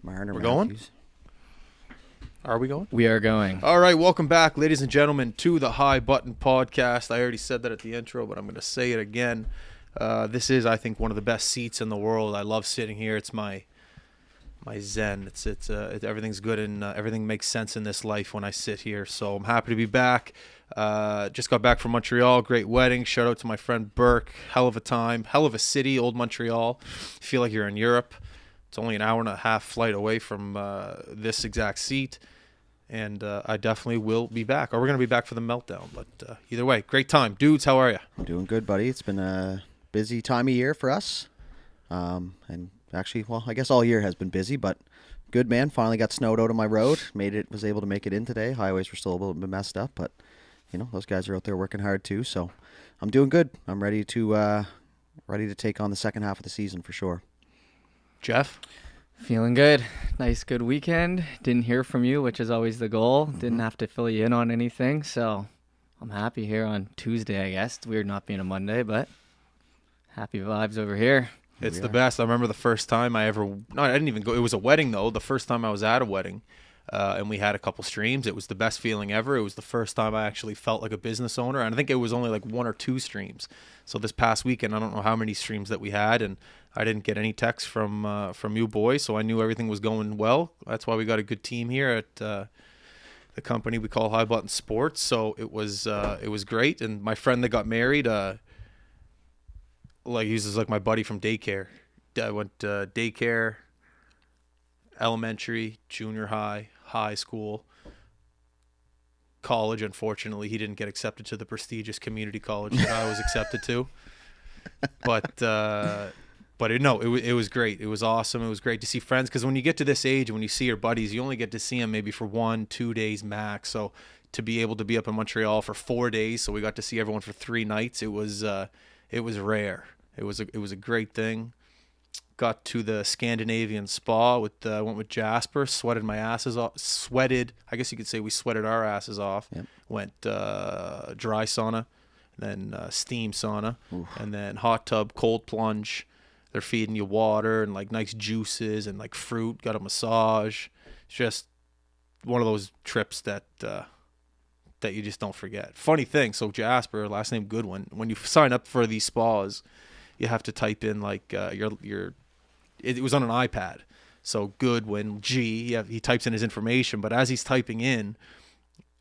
Marner We're Matthews. going? Are we going? We are going. All right, welcome back, ladies and gentlemen, to the High Button podcast. I already said that at the intro, but I'm going to say it again. This is, I think, one of the best seats in the world. I love sitting here. It's my zen. Everything's good and everything makes sense in this life when I sit here. So I'm happy to be back. Just got back from Montreal. Great wedding. Shout out to my friend Burke. Hell of a time. Hell of a city, old Montreal. Feel like you're in Europe. It's only an hour and a half flight away from this exact seat. And I definitely will be back. Or we're going to be back for the meltdown. But either way, great time. Dudes, how are you? I'm doing good, buddy. It's been a busy time of year for us. And actually, well, I guess all year has been busy, but good, man. Finally got snowed out on my road. Was able to make it in today. Highways were still a little bit messed up, but, those guys are out there working hard too. So I'm doing good. I'm ready to take on the second half of the season for sure. Jeff? Feeling good. Nice, good weekend. Didn't hear from you, which is always the goal. Didn't have to fill you in on anything, so I'm happy here on Tuesday, I guess. It's weird not being a Monday, but happy vibes over here. It's the best. I remember the first time I didn't even go. It was a wedding, though. The first time I was at a wedding, and we had a couple streams. It was the best feeling ever. It was the first time I actually felt like a business owner, and I think it was only like 1 or 2 streams. So this past weekend, I don't know how many streams that we had, and I didn't get any texts from you boys, so I knew everything was going well. That's why we got a good team here at the company we call High Button Sports. So it was great. And my friend that got married, he's like my buddy from daycare. I went daycare, elementary, junior high, high school, college. Unfortunately, he didn't get accepted to the prestigious community college that I was accepted to. But it was great. It was awesome. It was great to see friends, because when you get to this age and when you see your buddies, you only get to see them maybe for 1-2 days max. So to be able to be up in Montreal for 4 days, so we got to see everyone for 3 nights. It was rare. It was a great thing. Got to the Scandinavian spa went with Jasper. Sweated my asses off. I guess you could say we sweated our asses off. Yep. Went dry sauna, then steam sauna, and then hot tub, cold plunge. They're feeding you water and like nice juices and like fruit. Got a massage. It's just one of those trips that you just don't forget. Funny thing, so Jasper, last name Goodwin, when you sign up for these spas, you have to type in like it was on an iPad. So Goodwin, he types in his information, but as he's typing in,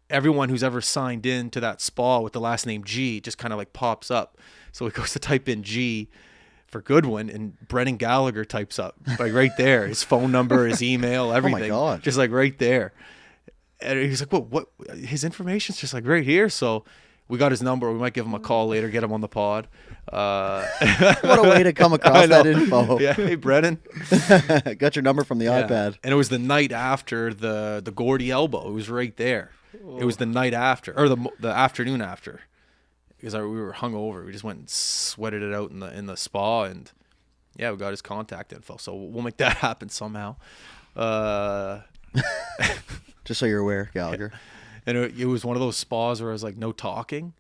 everyone who's ever signed in to that spa with the last name G just kind of like pops up. So he goes to type in G for Goodwin, and Brennan Gallagher types up like right there, his phone number, his email, everything. Oh my God. Just like right there. And he's like, what? His information's just like right here. So we got his number. We might give him a call later, get him on the pod. What a way to come across that info. Yeah. Hey, Brennan. Got your number from the iPad. And it was the night after the Gordy elbow. It was right there. It was the night after, or the afternoon after, because we were hungover. We just went and sweated it out in the spa, and yeah, we got his contact info. So we'll make that happen somehow. Just so you're aware, Gallagher. Yeah. And it was one of those spas where I was like, no talking.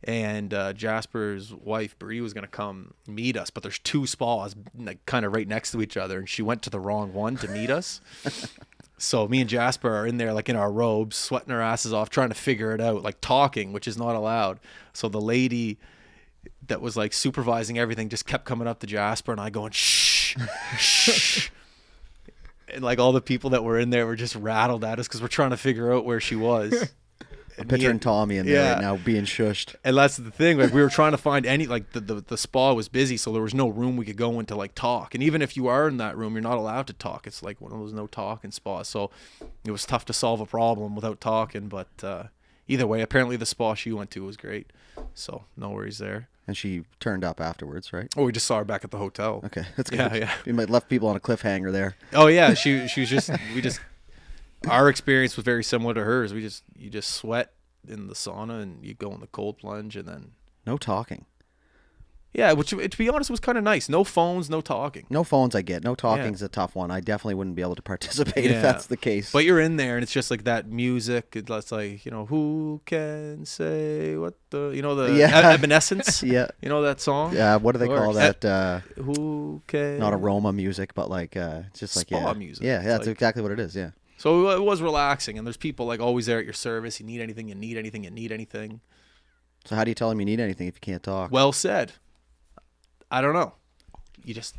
And Jasper's wife, Bree, was going to come meet us. But there's 2 spas like kind of right next to each other. And she went to the wrong one to meet us. So me and Jasper are in there like in our robes, sweating our asses off, trying to figure it out, like talking, which is not allowed. So the lady that was like supervising everything just kept coming up to Jasper and I going, shh, shh. And like all the people that were in there were just rattled at us because we're trying to figure out where she was. I'm picturing Tommy in there right now being shushed. And that's the thing. Like we were trying to find any, like the spa was busy, so there was no room we could go into like talk. And even if you are in that room, you're not allowed to talk. It's like one of those no talking spas. So it was tough to solve a problem without talking. But either way, apparently the spa she went to was great. So no worries there. And she turned up afterwards, right? Oh, we just saw her back at the hotel. Okay, that's good. Yeah. You might left people on a cliffhanger there. Oh yeah, she was our experience was very similar to hers. You just sweat in the sauna and you go in the cold plunge and then no talking. Yeah, which to be honest was kind of nice. No phones, no talking. No phones, I get. No talking's a tough one. I definitely wouldn't be able to participate Yeah. if that's the case. But you're in there, and it's just like that music. It's like, who can say what the, the Yeah. Evanescence. Yeah. You know that song? Yeah, what do they call course. that? Who can? Not aroma music, but like it's just like Spa music. Yeah, It's that's like- exactly what it is. Yeah. So it was relaxing, and there's people like always there at your service. You need anything, you need anything, you need anything. So how do you tell them you need anything if you can't talk? Well said. I don't know. You just,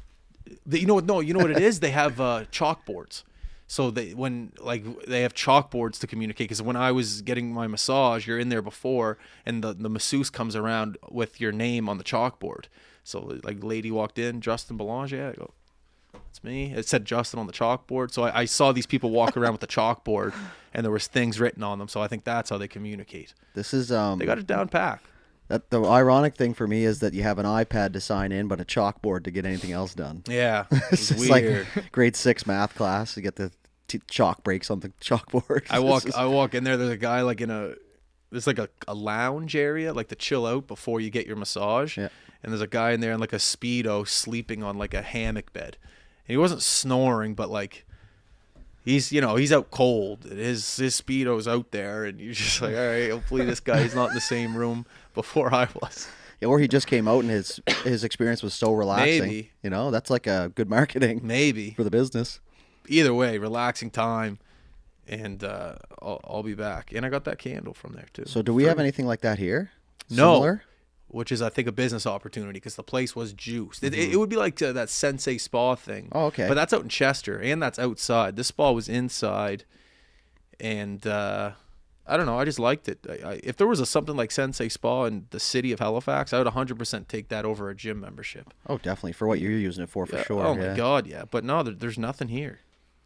you know what it is? They have chalkboards. So they have chalkboards to communicate. Because when I was getting my massage, you're in there before, and the masseuse comes around with your name on the chalkboard. So like, lady walked in, Justin Belanger. Yeah, I go, it's me. It said Justin on the chalkboard. So I saw these people walk around with the chalkboard, and there was things written on them. So I think that's how they communicate. This is They got it down pat. the ironic thing for me is that you have an iPad to sign in, but a chalkboard to get anything else done. Yeah, It's it's just weird. like grade 6 math class. You get the chalk breaks on the chalkboard. I walk in there. There's a guy like there's like a lounge area, like to chill out before you get your massage. Yeah. And there's a guy in there in like a Speedo sleeping on like a hammock bed. And he wasn't snoring, but like he's out cold. His Speedo's out there, and you're just like, all right, hopefully this guy's not in the same room before I was. Yeah, or he just came out and his experience was so relaxing. Maybe. That's like a good marketing Maybe. for the business. Either way, relaxing time. And I'll be back. And I got that candle from there too. So do we have anything like that here? No. Similar? Which is, I think, a business opportunity because the place was juiced. It would be like that Sensei Spa thing. Oh, okay. But that's out in Chester, and that's outside. This spa was inside, and I don't know. I just liked it. If there was something like Sensei Spa in the city of Halifax, I would 100% take that over a gym membership. Oh, definitely. For what you're using it for sure. Oh, yeah. my God, yeah. But no, there's nothing here.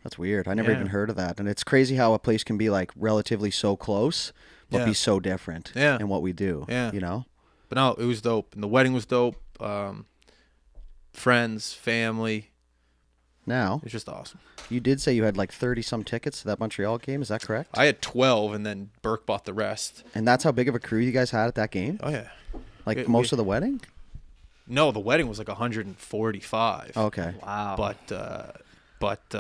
That's weird. I never Yeah. even heard of that. And it's crazy how a place can be like relatively so close, but Yeah. be so different Yeah. in what we do. Yeah. But no, it was dope. And the wedding was dope. Friends, family. Now, It's just awesome. you did say you had like 30 some tickets to that Montreal game. Is that correct? I had 12, and then Burke bought the rest. And that's how big of a crew you guys had at that game? Oh, yeah. Like most of the wedding? No, the wedding was like 145. Okay. Wow. But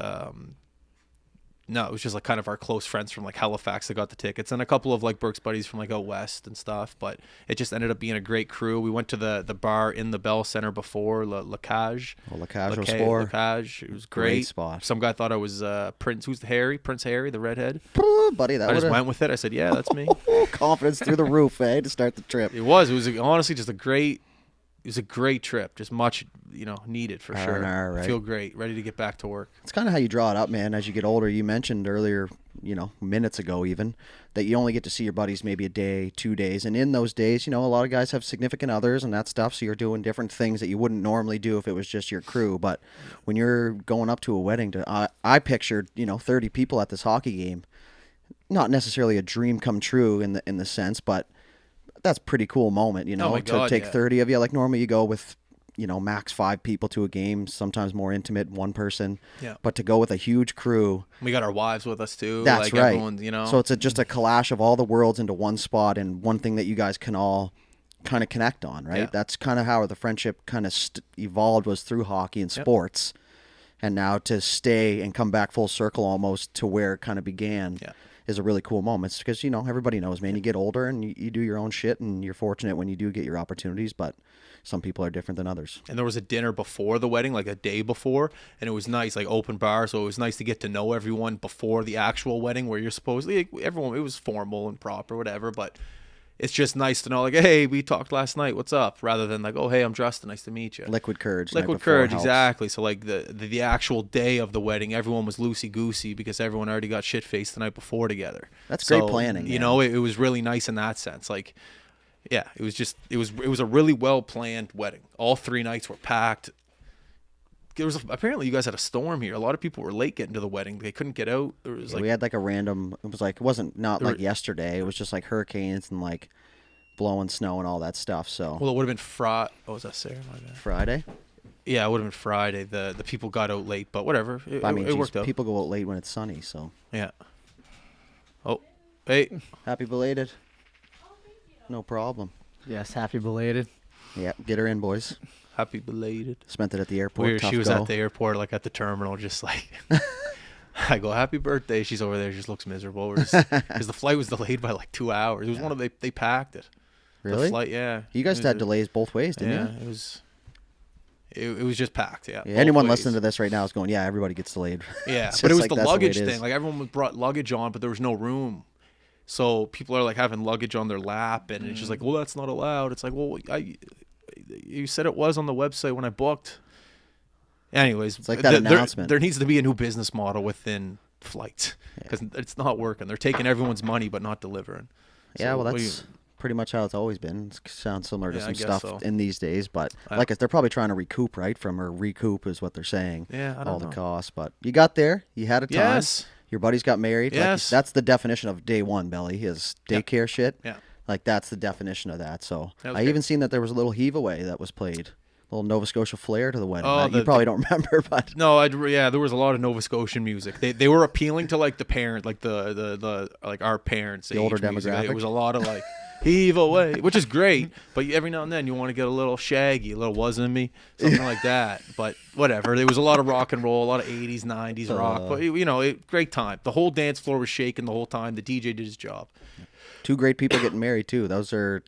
no, it was just like kind of our close friends from like Halifax that got the tickets, and a couple of like Burke's buddies from like out west and stuff. But it just ended up being a great crew. We went to the bar in the Bell Center before, La Cage. Well, La Cage au La Sport. Cage. It was Great great. spot. Some guy thought I was Prince. Who's Prince Harry, the redhead. Buddy, that I just would went with it. I said, yeah, that's me. confidence through the roof, to start the trip. It was honestly just a great trip. Just much, needed for sure. R&R, right? I feel great. Ready to get back to work. It's kind of how you draw it up, man, as you get older. You mentioned earlier, minutes ago even, that you only get to see your buddies maybe a day, 2 days. And in those days, a lot of guys have significant others and that stuff, so you're doing different things that you wouldn't normally do if it was just your crew. But when you're going up to a wedding, I pictured, 30 people at this hockey game. Not necessarily a dream come true in the sense, but that's a pretty cool moment, Oh my to God, take yeah. 30 of you. Like normally you go with, max 5 people to a game, sometimes more intimate, one person. Yeah. But to go with a huge crew, We got our wives with us too. that's like right. Everyone's, So it's just a clash of all the worlds into one spot and one thing that you guys can all kind of connect on, right? Yeah. That's kind of how the friendship kind of evolved, was through hockey and sports. And now to stay and come back full circle almost to where it kind of began. Yeah. Is a really cool moment. It's because, everybody knows, man, you get older and you do your own shit and you're fortunate when you do get your opportunities, but some people are different than others. And there was a dinner before the wedding, like a day before, and it was nice, like open bar. So it was nice to get to know everyone before the actual wedding, where you're supposedly everyone. It was formal and proper, whatever. But it's just nice to know, like, hey, we talked last night. What's up? Rather than like, oh, hey, I'm Justin. Nice to meet you. Liquid courage. night Liquid before courage, helps. exactly. So like the actual day of the wedding, everyone was loosey goosey because everyone already got shit faced the night before together. That's great planning, You man. know, it was really nice in that sense. Like, yeah, it was a really well planned wedding. All 3 nights were packed. Apparently you guys had a storm here. A lot of people were late getting to the wedding. They couldn't get out. There was We had like a random, it wasn't like yesterday. It was just like hurricanes and like blowing snow and all that stuff. So well, it would have been Friday. Oh, was that Sarah? My bad. Friday? Yeah, it would have been Friday. The people got out late, but whatever. It geez, worked out. people go out late when it's sunny, so. Yeah. Oh, hey. Happy belated. No problem. Yes, happy belated. Yeah, get her in, boys. Happy belated. Spent it at the airport. Weird. Tough She was go. at the airport, like at the terminal, just like. I go, happy birthday. She's over there. Just looks miserable. Because the flight was delayed by like 2 hours. It was one of they packed it. Really? The flight, yeah. You guys had delays both ways, didn't Yeah, you? it was just packed. Yeah. Yeah, both anyone ways. listening to this right now is going, yeah, everybody gets delayed. Yeah, It's but it just was like the that's way luggage it is. thing. Like everyone brought luggage on, but there was no room. So people are like having luggage on their lap, and it's just like, well, that's not allowed. It's like, well, you said it was on the website when I booked. Anyways, It's like that announcement. There needs to be a new business model within flights because it's not working. They're taking everyone's money but not delivering. Yeah, So well, what do that's pretty much how it's always been. It sounds similar to Yeah, I some guess stuff so. in these days, but like they're probably trying to recoup, right? Recoup is what they're saying. Yeah, I don't all know. the costs, but you got there. You had a time. Yes. Your buddies got married. Yes. Like, that's the definition of day one, Belly, is daycare shit. Yeah. Like, that's the definition of that. So That was I great. even seen that there was a little heave away that was played. A little Nova Scotia flair to the wedding. Oh, you probably don't remember, but No, yeah, there was a lot of Nova Scotian music. They were appealing to like the parent, like the like our parents, The older age music. demographic. It was a lot of like heave away, which is great, but every now and then you want to get a little Shaggy, a little Wasn't Me, something like that. But whatever. There was a lot of rock and roll, a lot of 80s, 90s rock, but great time. The whole dance floor was shaking the whole time. The DJ did his job. two great people getting married, too. Those are,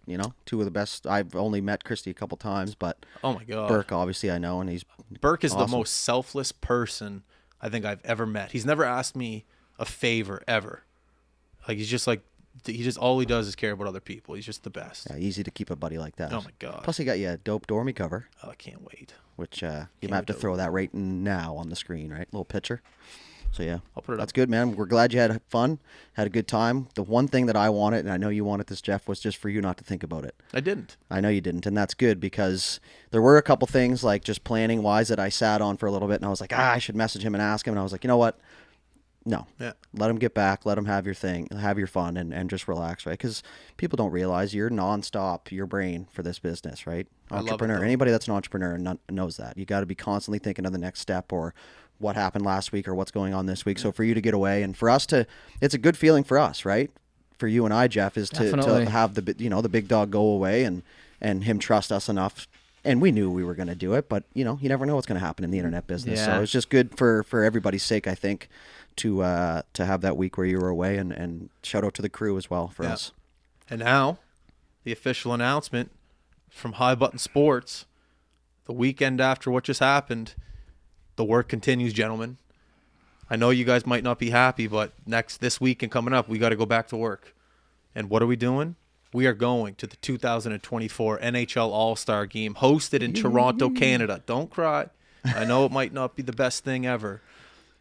two of the best. I've only met Christy a couple times, but Oh my god. Burke, obviously, I know, and he's Burke is the awesome. most selfless person I think I've ever met. He's never asked me a favor ever. Like all he does is care about other people. He's just the best. easy to keep a buddy like that. Oh my god. Plus, he got you a dope dormy cover, Oh, I can't wait. which you might have to throw that right now on the screen, right? Little picture. So, yeah. I'll put it That's up. good, man. We're glad you had fun, had a good time. The one thing that I wanted, and I know you wanted this, Jeff, was just for you not to think about it. I didn't. I know you didn't, and that's good because there were a couple things, like just planning-wise, that I sat on for a little bit, and I was like, I should message him and ask him, and I was like, you know what? No. Yeah. Let him get back. Let him have your thing, have your fun, and just relax, right? Because people don't realize you're nonstop, your brain for this business, right? I love it, Entrepreneur. though. Anybody that's an entrepreneur knows that. You got to be constantly thinking of the next step or what happened last week or what's going on this week. So for you to get away and for us to, it's a good feeling for us, right? For you and I, Jeff, is to Definitely. have the big dog go away and him trust us enough. And we knew we were going to do it, but you never know what's going to happen in the internet business. So Yeah. it's just good for everybody's sake, I think, to have that week where you were away, and shout out to the crew as well for Yeah. us. And now, the official announcement from High Button Sports. The weekend after what just happened, the work continues, gentlemen. I know you guys might not be happy, but this week and coming up, we got to go back to work. And what are we doing? We are going to the 2024 NHL All-Star Game hosted in Toronto, Canada. Don't cry. I know it might not be the best thing ever,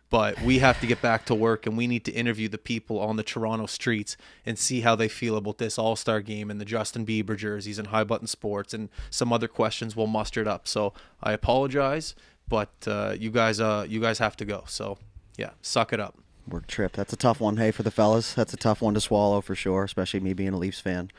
but we have to get back to work, and we need to interview the people on the Toronto streets and see how they feel about this All-Star Game and the Justin Bieber jerseys and High Button Sports and some other questions we'll muster it up. So I apologize, but you guys have to go. So yeah, suck it up. Work trip. That's a tough one, hey, for the fellas. That's a tough one to swallow for sure, especially me being a Leafs fan.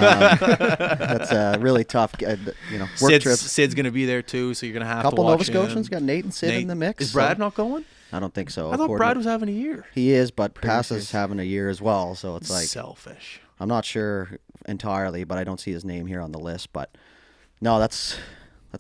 That's really tough. Work trip. Sid's gonna be there too, so you're gonna have Couple to watch Nova Scotians him. got Nate and Sid in the mix. Is Brad so- not going? I don't think so. I thought Brad was having a year. He is, but Pretty Pass sure is he's- having a year as well. So it's like Selfish. I'm not sure entirely, but I don't see his name here on the list. But no, that's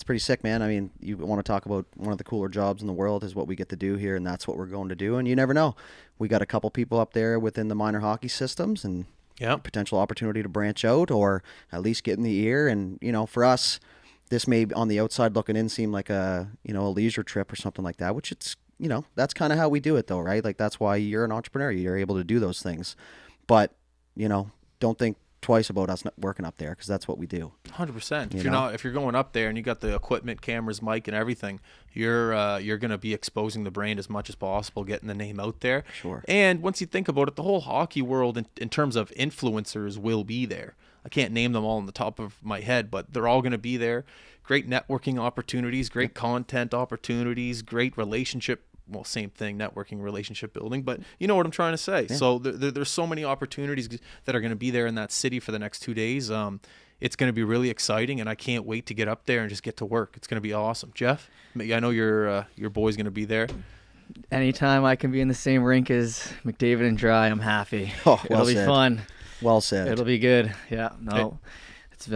pretty sick, man. I mean, you want to talk about one of the cooler jobs in the world is what we get to do here, and that's what we're going to do. And you never know. We got a couple people up there within the minor hockey systems, and Yep. potential opportunity to branch out or at least get in the ear. And for us, this may on the outside looking in seem like a leisure trip or something like that, which it's that's kind of how we do it though, right? Like that's why you're an entrepreneur. You're able to do those things. But don't think twice about us not working up there, because that's what we do. 100%. You If you're know? not, if you're going up there and you got the equipment, cameras, mic, and everything, you're going to be exposing the brand as much as possible, getting the name out there. Sure. And once you think about it, the whole hockey world, in terms of influencers, will be there. I can't name them all on the top of my head, but they're all going to be there. Great networking opportunities, great content opportunities, great relationship. Well, same thing, networking, relationship building, but you know what I'm trying to say. Yeah. So there's so many opportunities that are going to be there in that city for the next 2 days. It's going to be really exciting, and I can't wait to get up there and just get to work. It's going to be awesome. Jeff, I know your boy's going to be there. Anytime I can be in the same rink as McDavid and Dry, I'm happy. Oh, well It'll be said. fun. Well said. It'll be good. Yeah. No, it's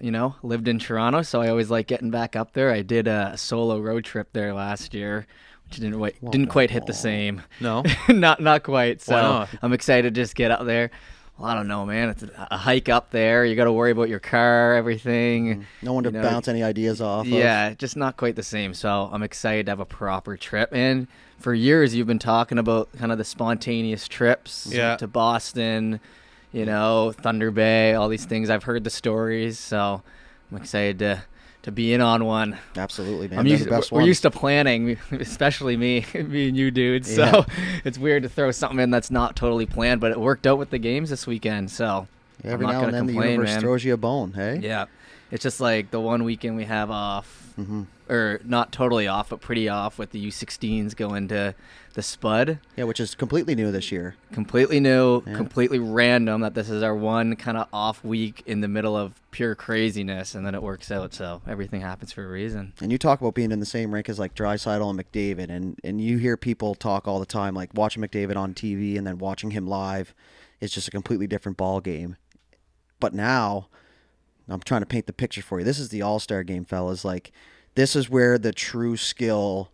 lived in Toronto, so I always like getting back up there. I did a solo road trip there last year, which didn't quite hit the same. No? not quite. So Why not? I'm excited to just get up there. Well, I don't know, man. It's a hike up there. You got to worry about your car, everything. No one to bounce any ideas off of. Yeah, just not quite the same. So I'm excited to have a proper trip. And for years, you've been talking about kind of the spontaneous trips to Boston, Thunder Bay, all these things. I've heard the stories, so I'm excited to be in on one. Absolutely, man. We're used to planning, especially me and you dudes. So Yeah. it's weird to throw something in that's not totally planned, but it worked out with the games this weekend. So Every I'm not now and gonna then the complain, universe man. throws you a bone, hey? Yeah, it's just like the one weekend we have off, Mm-hmm. or not totally off, but pretty off with the U16s going to the Spud. Yeah, which is completely new this year. Completely new, Yeah. completely random that this is our one kind of off week in the middle of pure craziness, and then it works out. So everything happens for a reason. And you talk about being in the same rink as like Draisaitl and McDavid, and you hear people talk all the time, like watching McDavid on TV and then watching him live is just a completely different ball game. But now, I'm trying to paint the picture for you. This is the All-Star game, fellas. Like, this is where the true skill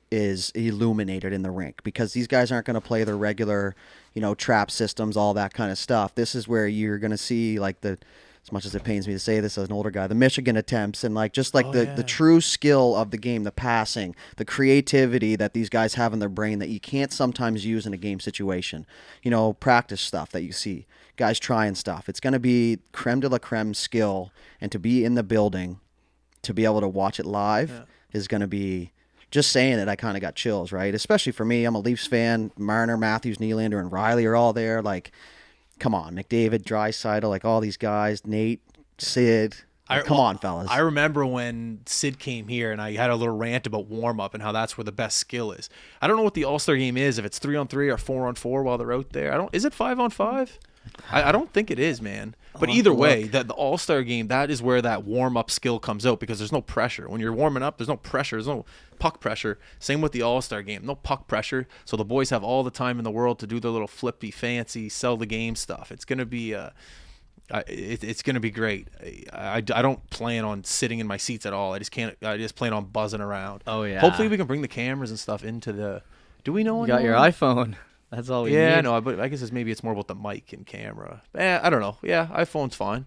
is illuminated in the rink, because these guys aren't going to play their regular, trap systems, all that kind of stuff. This is where you're going to see, like, as much as it pains me to say this as an older guy, the Michigan attempts and the true skill of the game, the passing, the creativity that these guys have in their brain that you can't sometimes use in a game situation. Practice stuff that you see, guys trying stuff. It's going to be creme de la creme skill, and to be in the building, to be able to watch it live is going to be, just saying it, I kind of got chills, right? Especially for me, I'm a Leafs fan. Marner, Matthews, Nylander, and Riley are all there. Like, come on, McDavid, Draisaitl, like all these guys, Nate, Sid. Come on, fellas. I remember when Sid came here and I had a little rant about warm-up and how that's where the best skill is. I don't know what the All-Star game is, if it's 3-on-3 or 4-on-4 while they're out there. Is it 5-on-5? I don't think it is, man. But either way, the All-Star game, that is where that warm-up skill comes out, because there's no pressure. When you're warming up, there's no pressure. There's no puck pressure. Same with the All-Star game. No puck pressure. So the boys have all the time in the world to do their little flippy, fancy, sell the game stuff. It's going to be it's going to be great. I don't plan on sitting in my seats at all. I just plan on buzzing around. Oh, yeah. Hopefully we can bring the cameras and stuff into the... Do we know You got your iPhone. That's all we need. Yeah, no, but I guess it's more about the mic and camera. I don't know. Yeah, iPhone's fine.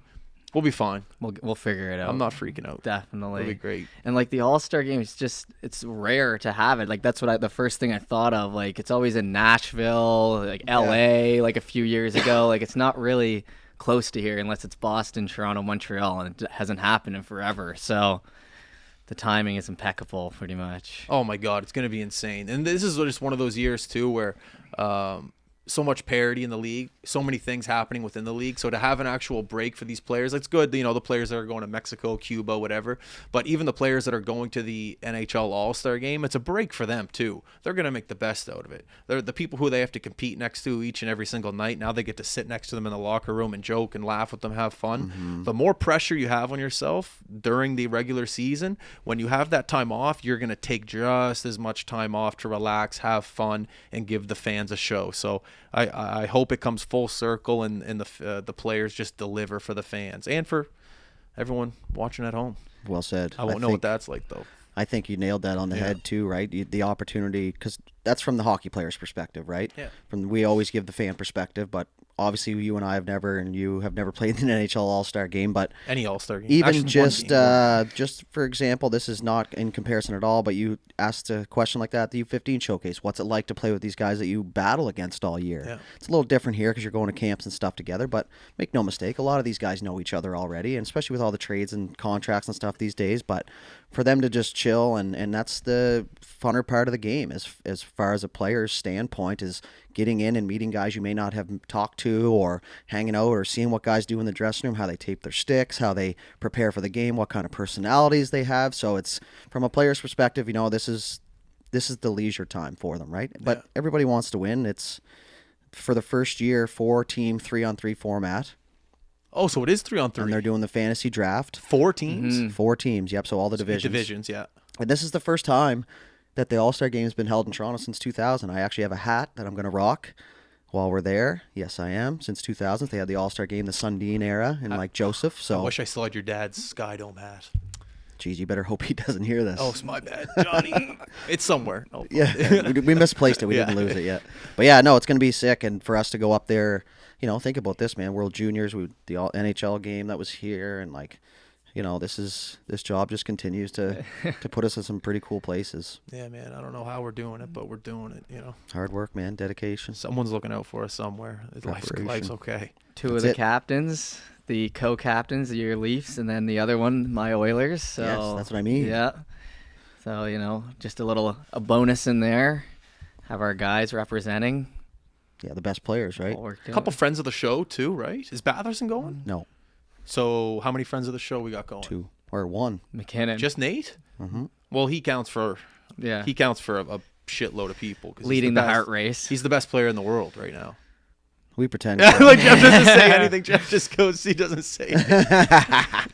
We'll be fine. We'll figure it out. I'm not freaking out. Definitely. It'll be great. And like the All-Star game, it's rare to have it. Like that's what the first thing I thought of. Like it's always in Nashville, like LA, like a few years ago. Like it's not really close to here unless it's Boston, Toronto, Montreal, and it hasn't happened in forever. So the timing is impeccable, pretty much. Oh my God, it's going to be insane. And this is just one of those years too where so much parity in the league, so many things happening within the league. So to have an actual break for these players, it's good. The players that are going to Mexico, Cuba, whatever. But even the players that are going to the NHL All-Star game, it's a break for them too. They're going to make the best out of it. They're the people who they have to compete next to each and every single night. Now they get to sit next to them in the locker room and joke and laugh with them, have fun. Mm-hmm. The more pressure you have on yourself during the regular season, when you have that time off, you're going to take just as much time off to relax, have fun, and give the fans a show. So I hope it comes full circle and the players just deliver for the fans and for everyone watching at home. Well said. I won't know what that's like, though. I think you nailed that on the head too, right? The opportunity, because that's from the hockey player's perspective, right? Yeah. We always give the fan perspective, but obviously you and I have never, and you have never played in an NHL All-Star game, but any All-Star game, even just for example, this is not in comparison at all, but you asked a question like that at the U15 showcase. What's it like to play with these guys that you battle against all year? Yeah. It's a little different here because you're going to camps and stuff together, but make no mistake, a lot of these guys know each other already, and especially with all the trades and contracts and stuff these days. But for them to just chill, and that's the funner part of the game as far as a player's standpoint, is getting in and meeting guys you may not have talked to, or hanging out, or seeing what guys do in the dressing room, how they tape their sticks, how they prepare for the game, what kind of personalities they have. So it's, from a player's perspective, this is the leisure time for them, right? But everybody wants to win. It's, for the first year, 4-team 3-on-3 format. Oh, so it is 3-on-3. And they're doing the fantasy draft. 4 teams? Mm-hmm. 4 teams, yep. So all the divisions. Divisions, yeah. And this is the first time that the All-Star Game has been held in Toronto since 2000. I actually have a hat that I'm going to rock While we're there, yes, I am. Since 2000, they had the All-Star game, the Sundin era, and like Joseph. I So, wish I still had your dad's Sky Dome hat. geez, you better hope he doesn't hear this. Oh, it's my bad, Johnny. It's somewhere. Oh, Yeah, we misplaced it. We Yeah. didn't lose it yet. But yeah, no, it's going to be sick. And for us to go up there, think about this, man. World Juniors, the NHL game that was here, and like, this job just continues to put us in some pretty cool places. Yeah, man. I don't know how we're doing it, but we're doing it. Hard work, man. Dedication. Someone's looking out for us somewhere. Life's okay. Two That's of the it. captains, the co-captains, your Leafs, and then the other one, my Oilers. So Yes, that's what I mean. Yeah. So just a bonus in there. Have our guys representing. Yeah, the best players, right? What we're A couple friends of the show too, right? Is Batherson going? No, So how many friends of the show we got going? 2 or 1. McKinnon. Just Nate? Mm-hmm. Well, he counts for yeah. a shitload of people. 'cause he's Leading the best- heart race. He's the best player in the world right now. We pretend. Like Jeff doesn't say anything. Jeff just goes. He doesn't say anything.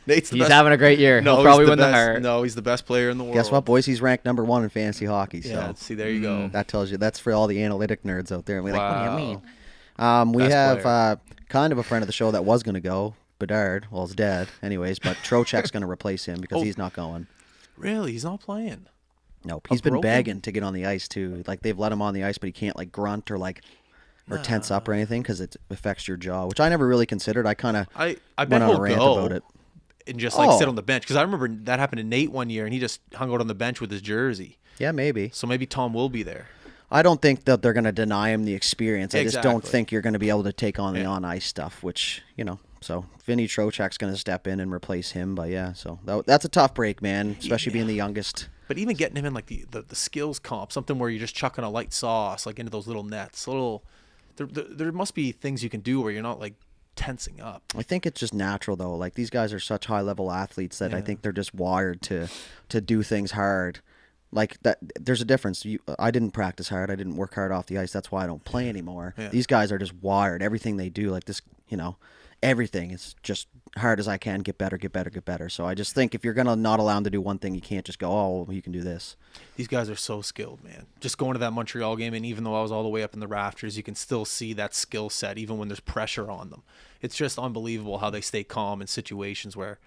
Nate's the He's best. having a great year. No, He'll probably he's win the best. heart. No, he's the best player in the world. Guess what, boys? He's ranked number 1 in fantasy hockey. So Yeah. See, there you go. that tells you. That's for all the analytic nerds out there. And we're like, what do you mean? Wow. We Best have player. kind of a friend of the show that was going to go, Bedard. Well, he's dead, anyways. But Trocheck's going to replace him because Oh. he's not going. Really? He's not playing. Nope. He's been broken? begging to get on the ice too. Like they've let him on the ice, but he can't like grunt or tense up or anything because it affects your jaw, which I never really considered. I kind of I bet went on he'll a rant go about it. and just Oh. sit on the bench because I remember that happened to Nate one year and he just hung out on the bench with his jersey. Yeah, maybe. So maybe Tom will be there. I don't think that they're going to deny him the experience. I just don't Exactly. think you're going to be able to take on the Yeah. on-ice stuff, which, so Vinny Trocheck's going to step in and replace him. But yeah, so that's a tough break, man, especially being the youngest. But even getting him in like the skills comp, something where you're just chucking a light sauce like into those little nets, there must be things you can do where you're not like tensing up. I think it's just natural, though. Like, these guys are such high-level athletes that I Yeah. think they're just wired to do things hard. Like, that, there's a difference. I didn't practice hard. I didn't work hard off the ice. That's why I don't play anymore. Yeah. These guys are just wired. Everything they do, like this, everything is just hard as I can, get better, get better, get better. So I just think if you're going to not allow them to do one thing, you can't just go, oh, well, you can do this. These guys are so skilled, man. Just going to that Montreal game, and even though I was all the way up in the rafters, you can still see that skill set, even when there's pressure on them. It's just unbelievable how they stay calm in situations where,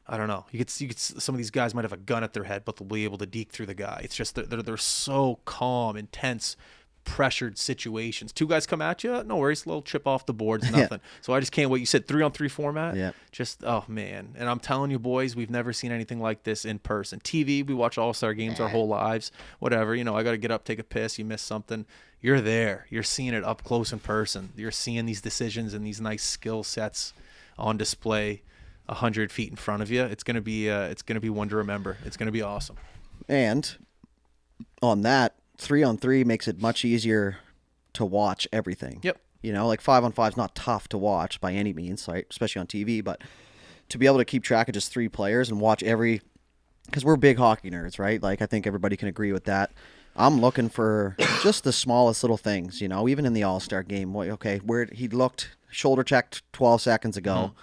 I don't know. You could some of these guys might have a gun at their head, but they'll be able to deke through the guy. It's just they're so calm, intense, pressured situations. 2 guys come at you, no worries, a little chip off the boards, nothing. So I just can't wait. You said 3-on-3 format? Yeah. Just, oh man. And I'm telling you, boys, we've never seen anything like this in person. TV, we watch All-Star games our whole lives, whatever. I got to get up, take a piss, you miss something. You're there. You're seeing it up close in person. You're seeing these decisions and these nice skill sets on display 100 feet in front of you. It's gonna be one to remember. It's gonna be awesome. And on that, 3-on-3 makes it much easier to watch everything. Yep. Like 5-on-5 is not tough to watch by any means, right? Especially on TV, but to be able to keep track of just 3 players and watch because we're big hockey nerds, right? Like, I think everybody can agree with that. I'm looking for just the smallest little things, even in the All-Star game. Okay, where he looked, shoulder checked 12 seconds ago. Mm-hmm.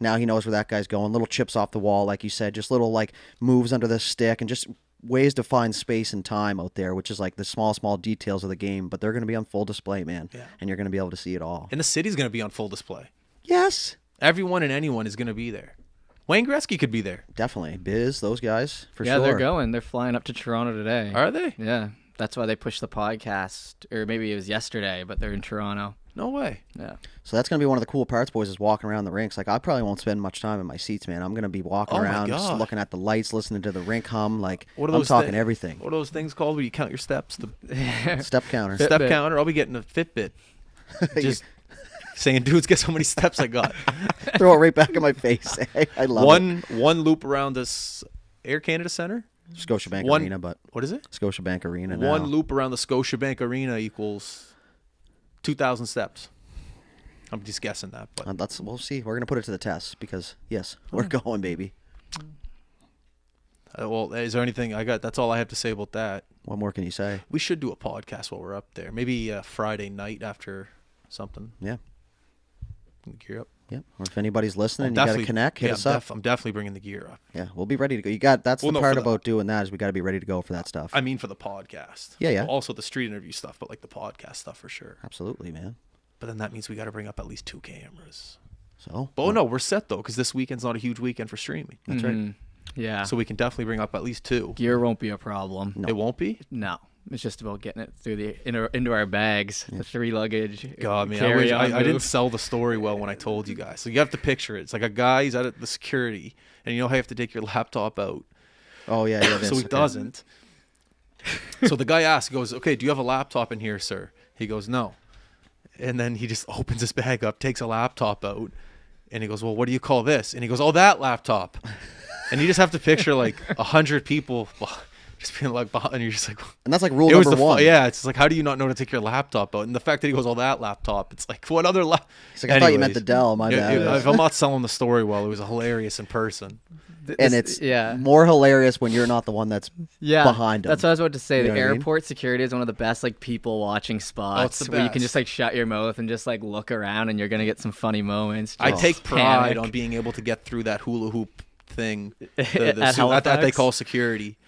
Now he knows where that guy's going. Little chips off the wall, like you said, just little like moves under the stick and just ways to find space and time out there, which is like the small details of the game. But they're going to be on full display, man. Yeah. And you're going to be able to see it all. And the city's gonna be on full display. Yes, Everyone and anyone is gonna be there. Wayne Gretzky could be there. definitely. Biz, those guys, for Yeah, sure. they're going. They're flying up to Toronto today. Are they? Yeah. That's why they pushed the podcast, or maybe it was yesterday, but they're in Toronto. No way. Yeah. So that's going to be one of the cool parts, boys, is walking around the rinks. Like, I probably won't spend much time in my seats, man. I'm going to be walking Oh my around, just God. looking at the lights, listening to the rink hum. Like, What are I'm those talking thi- everything. What are those things called where you count your steps? The Step counter. Fit- step Fitbit. counter. I'll be getting a Fitbit. Just saying, dudes, guess how many steps I got? Throw it right back in my face. I love it. one loop around this Air Canada Center. Scotiabank One- Arena, but What is it? Scotiabank Arena now. One loop around the Scotiabank Arena equals 2,000 steps. I'm just guessing that, but We'll see. We're going to put it to the test because, yes, we're going, baby. well, is there anything I got? That's all I have to say about that. What more can you say? We should do a podcast while we're up there. Maybe Friday night after something. Yeah. Gear up. Yeah. Or if anybody's listening, and you got to Definitely connect, hit us up. I'm definitely bringing the gear up. Yeah, we'll be ready to go. That's Well, the no, part for about doing that is we got to be ready to go for that stuff. I mean, for the podcast. Yeah, yeah. Also the street interview stuff, but like the podcast stuff for sure. Absolutely, man. But then that means we got to bring up at least 2 cameras. So. But no, we're set though, because this weekend's not a huge weekend for streaming. That's right. Yeah. So we can definitely bring up at least 2. Gear won't be a problem. No. It won't be? No. It's just about getting it through into our bags, the 3 luggage. God, man, carry-on I didn't move. sell the story well when I told you guys. So you have to picture it. It's like a guy, he's at the security, and you know how you have to take your laptop out. Oh, yeah, yeah. So he doesn't. So the guy asks, he goes, okay, do you have a laptop in here, sir? He goes, no. And then he just opens his bag up, takes a laptop out, and he goes, well, what do you call this? And he goes, oh, that laptop. And you just have to picture like 100 people just being like, and you're just like, And that's like rule it was number one. Yeah, it's like, how do you not know to take your laptop out? And the fact that he goes, oh, that laptop, it's like, what other laptop? He's like, I thought you meant the Dell. My bad. If I'm not selling the story well, it was hilarious in person. And it's yeah. more hilarious when you're not the one that's behind him. That's what I was about to say. You know The what I mean? airport security is one of the best like people watching spots the where you can best. just like shut your mouth and just like look around and you're gonna get some funny moments. I Just take pride panic. on being able to get through that hula hoop thing At that they Halifax? call security,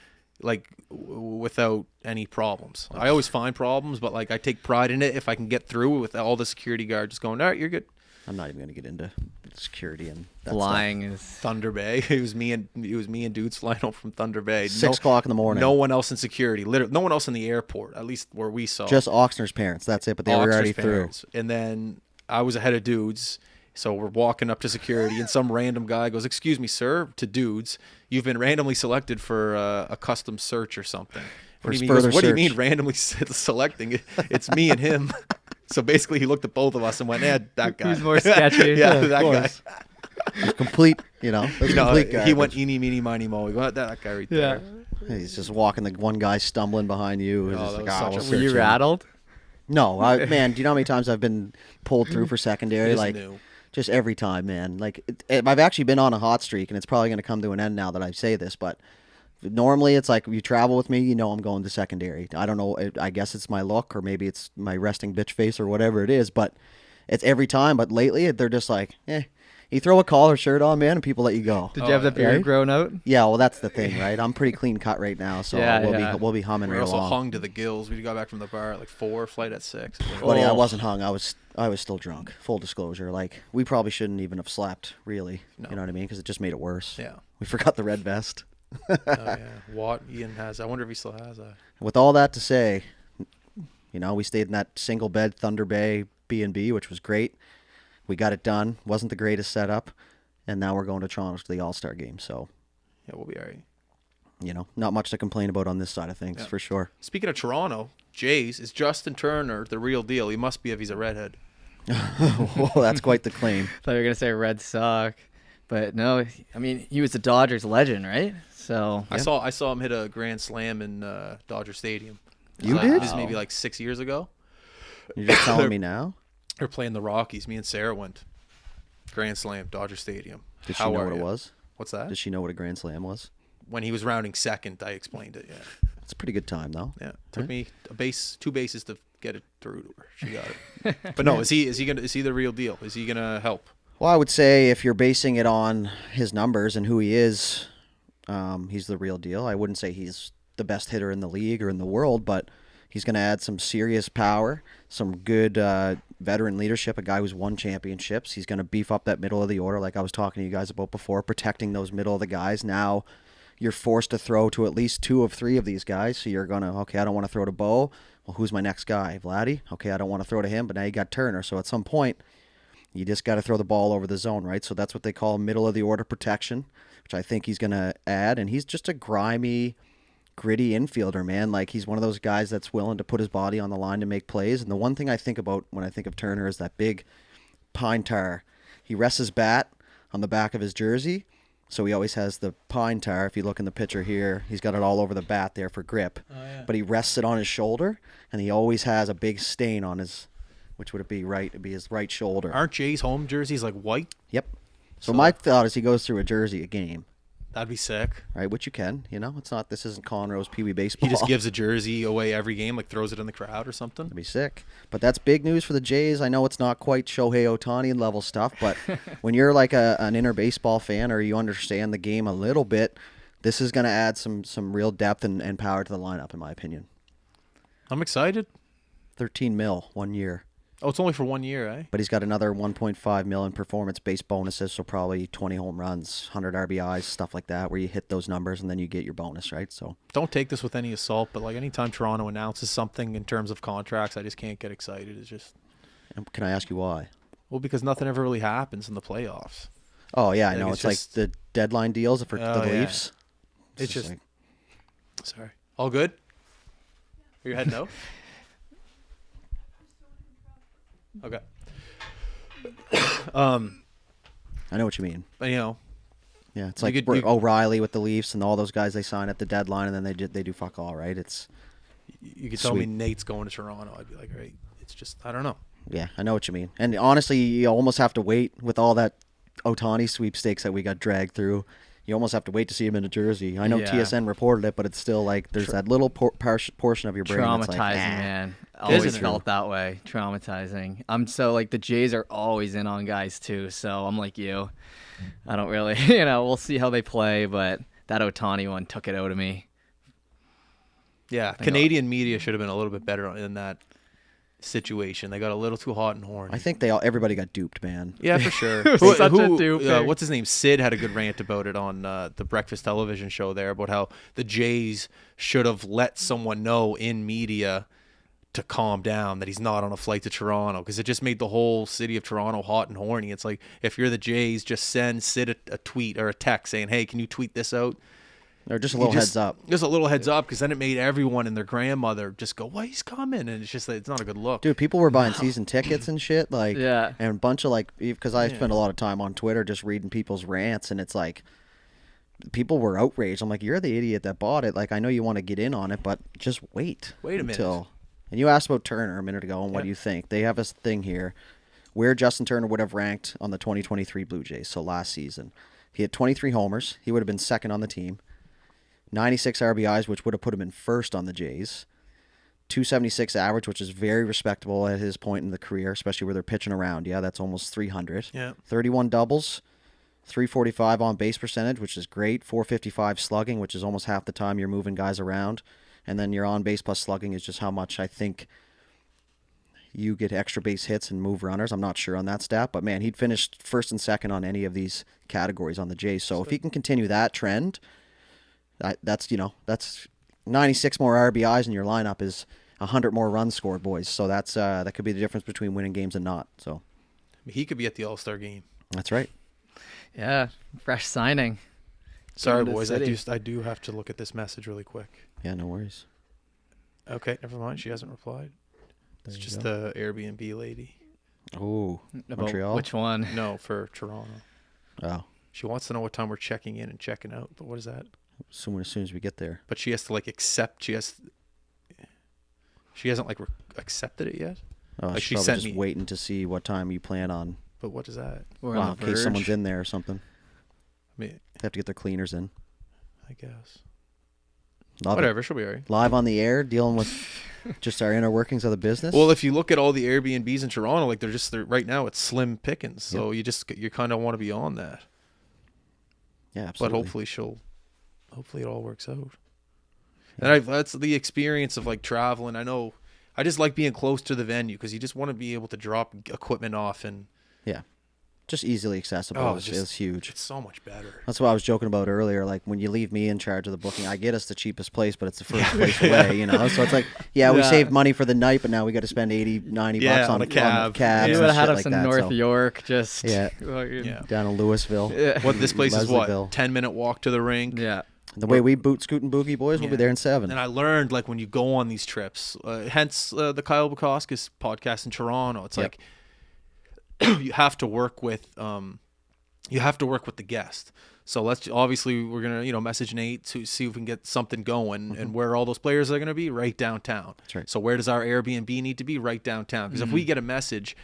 like without any problems. I always find problems, but like I take pride in it if I can get through with all the security guards just going, all right, you're good. I'm not even going to get into security and that Flying is Thunder Bay. It was me and dudes flying home from Thunder Bay. 6 o'clock in the morning. No one else in security. Literally, no one else in the airport. At least where we saw. Just Oxner's parents. That's it. But they were Oxford's already parents. And then I was ahead of dudes. So we're walking up to security, and some random guy goes, "Excuse me, sir," to dudes. "You've been randomly selected for a custom search or something." What do you mean? He goes, further what do you search. mean randomly selecting? It's me and him. So basically, he looked at both of us and went, that guy. who's more sketchy. yeah, of that guy. course. through. Complete, you know. It was complete He garbage. went eeny, meeny, miny, mo. We went, that guy right Yeah. there. He's just walking. The one guy stumbling behind you. It's Oh, just that like, was "Ah, such we'll a- Were search you him." rattled? No, man. Do you know how many times I've been pulled through for secondary? Just Like, new. just every time, man. Like, I've actually been on a hot streak, and it's probably going to come to an end now that I say this. But normally, it's like you travel with me, you know, I'm going to secondary. I don't know. I guess it's my look, or maybe it's my resting bitch face, or whatever it is. But it's every time. But lately, they're just like, you throw a collar shirt on, man, and people let you go. Did you have the beard right? grown out? Yeah, well, that's the thing, right? I'm pretty clean cut right now, so Yeah, we'll be humming We're right also along. hung to the gills. We got back from the bar at like 4, flight at 6. Buddy, I Oh. wasn't hung. I was still drunk. Full disclosure. Like, we probably shouldn't even have slept, really. No. You know what I mean? Because it just made it worse. Yeah. We forgot the red vest. Oh, yeah. Watt, Ian has. I wonder if he still has that. With all that to say, you know, we stayed in that single bed Thunder Bay B&B, which was great. We got it done. Wasn't the greatest setup. And now we're going to Toronto to the All-Star game. So, Yeah, we'll be all right. you know, not much to complain about on this side of things, Yeah. for sure. Speaking of Toronto, Jays, is Justin Turner the real deal? He must be if he's a redhead. Whoa, that's quite the claim. Thought you were gonna say Red Sox, but no. I mean, he was a Dodgers legend, right? So I saw him hit a grand slam in Dodger Stadium. You did? This maybe like 6 years ago. You're just telling me now? They're playing the Rockies. Me and Sarah went. Grand slam, Dodger Stadium. Did she How know are what it ya? was? What's that? Did she know what a grand slam was? When he was rounding second, I explained it. Yeah, It's a pretty good time, though. yeah. Took Right. me 2 bases to get it through to her. She got it. But no, is he the real deal? Is he gonna help? Well, I would say if you're basing it on his numbers and who he is, he's the real deal. I wouldn't say he's the best hitter in the league or in the world, but he's going to add some serious power, some good veteran leadership, a guy who's won championships. He's going to beef up that middle of the order like I was talking to you guys about before, protecting those middle of the guys. Now you're forced to throw to at least 2 of 3 of these guys, so you're going to, okay, I don't want to throw to Bo. Well, who's my next guy? Vladdy? Okay, I don't want to throw to him, but now you got Turner. So at some point, you just got to throw the ball over the zone, right? So that's what they call middle of the order protection, which I think he's going to add. And he's just a grimy, gritty infielder, man. Like, he's one of those guys that's willing to put his body on the line to make plays. And the one thing I think about when I think of Turner is that big pine tar. He rests his bat on the back of his jersey, so he always has the pine tar. If you look in the picture here, he's got it all over the bat there for grip. Oh, yeah. But he rests it on his shoulder, and he always has a big stain on his, which would it be, right? It'd be his right shoulder. Aren't Jays home jerseys like white? Yep. So my thought is he goes through a jersey a game. That'd be sick. right? Which you can, it's not, this isn't Conroe's Pee Wee He baseball. just gives a jersey away every game, like throws it in the crowd or something. That'd be sick. But that's big news for the Jays. I know it's not quite Shohei Ohtani level stuff, but when you're like an inner baseball fan or you understand the game a little bit, this is going to add some real depth and power to the lineup, in my opinion. I'm excited. 13 mil 1 year. Oh, it's only for 1 year, eh? But he's got another 1.5 mil in performance-based bonuses, so probably 20 home runs, 100 RBIs, stuff like that, where you hit those numbers and then you get your bonus, right? So Don't take this with any assault, but like anytime Toronto announces something in terms of contracts, I just can't get excited. It's just, can I ask you why? well, because nothing ever really happens in the playoffs. Oh, yeah, I Like, know. it's It's just- like the deadline deals for Oh, the yeah. Leafs. It's just, like, sorry. All good? Are you heading out? Okay. I know what you mean. But, you know, Yeah, it's You like could- we're you- O'Reilly with the Leafs and all those guys they sign at the deadline, and then they do fuck all, right? It's you could tell me Sweet. Nate's going to Toronto. I'd be like, right. It's just, I don't know. yeah, I know what you mean. And honestly, you almost have to wait with all that Ohtani sweepstakes that we got dragged through. You almost have to wait to see him in a jersey. I know Yeah. TSN reported it, but it's still like there's that little portion of your brain that's Traumatizing, like, man. Isn't Always it? felt that way. Traumatizing. I'm so like the Jays are always in on guys too. So I'm like you. I don't really, we'll see how they play, but that Ohtani one took it out of me. Yeah, Canadian media should have been a little bit better in that situation. They got a little too hot and horny. I think everybody got duped, man. Yeah, for sure. was such a duper. What's his name? Sid had a good rant about it on the breakfast television show there about how the Jays should have let someone know in media to calm down, that he's not on a flight to Toronto, because it just made the whole city of Toronto hot and horny. It's like, if you're the Jays, just send Sid a tweet or a text saying, hey, can you tweet this out? Or just a little heads up. Just a little heads up, because then it made everyone and their grandmother just go, well, he's coming. And it's just, it's not a good look. Dude, people were buying season tickets and shit, like, Yeah. and a bunch of because I spend a lot of time on Twitter just reading people's rants, and it's like, people were outraged. I'm like, you're the idiot that bought it. Like, I know you want to get in on it, but just wait. Wait a minute. And you asked about Turner a minute ago, and what do you think? They have this thing here where Justin Turner would have ranked on the 2023 Blue Jays, so last season. He had 23 homers. He would have been second on the team. 96 RBIs, which would have put him in first on the Jays. 276 average, which is very respectable at his point in the career, especially where they're pitching around. Yeah, that's almost 300. Yeah. 31 doubles, 345 on base percentage, which is great. 455 slugging, which is almost half the time you're moving guys around. And then your on base plus slugging is just how much I think you get extra base hits and move runners. I'm not sure on that stat, but man, he'd finished first and second on any of these categories on the Jays. So if he can continue that trend, that's 96 more RBIs in your lineup is 100 more runs scored, boys. So that's that could be the difference between winning games and not. So He could be at the All-Star game. that's right. Yeah. Fresh signing. Sorry, Coming to boys. City. I do have to look at this message really quick. Yeah, no worries. Okay, never mind. She hasn't replied. It's just the Airbnb lady. Oh, About Montreal. which one? No, for Toronto. Oh, She wants to know what time we're checking in and checking out. But what is that? as soon as we get there. But she has to accept. She hasn't accepted it yet. Oh, Like, she's she probably sent just me- waiting to see what time you plan on. But what is that? We're Well, on in the case verge. someone's in there or something. I mean, They have to get their cleaners in. I guess. Love it. Whatever. She'll be alright. Live on the air, dealing with just our inner workings of the business. Well, if you look at all the Airbnbs in Toronto, they're right now it's slim pickings. So you kind of want to be on that. yeah, But absolutely. hopefully it all works out. And that's the experience of traveling. I know I just like being close to the venue, because you just want to be able to drop equipment off, and yeah, just easily accessible Oh, is huge. it's so much better. That's what I was joking about earlier. Like, when you leave me in charge of the booking, I get us the cheapest place, but it's the first place away, So it's like, we Yeah. saved money for the night, but now we got to spend 80, 90 Yeah, bucks on a on cab. cabs You and would have had shit us like in that. North so, York, just Yeah. Yeah. down in Louisville. Yeah. What this place is what Leslieville. 10-minute walk to the rink. Yeah. The way we boot, scoot, and boogie, boys, we'll be Yeah. there in 7. And I learned when you go on these trips, hence the Kyle Bukowskis podcast in Toronto. It's Yep. you have to work with the guest. So we're gonna message Nate to see if we can get something going, and where all those players are gonna be right downtown. That's right. So where does our Airbnb need to be? Right downtown. Because if we get a message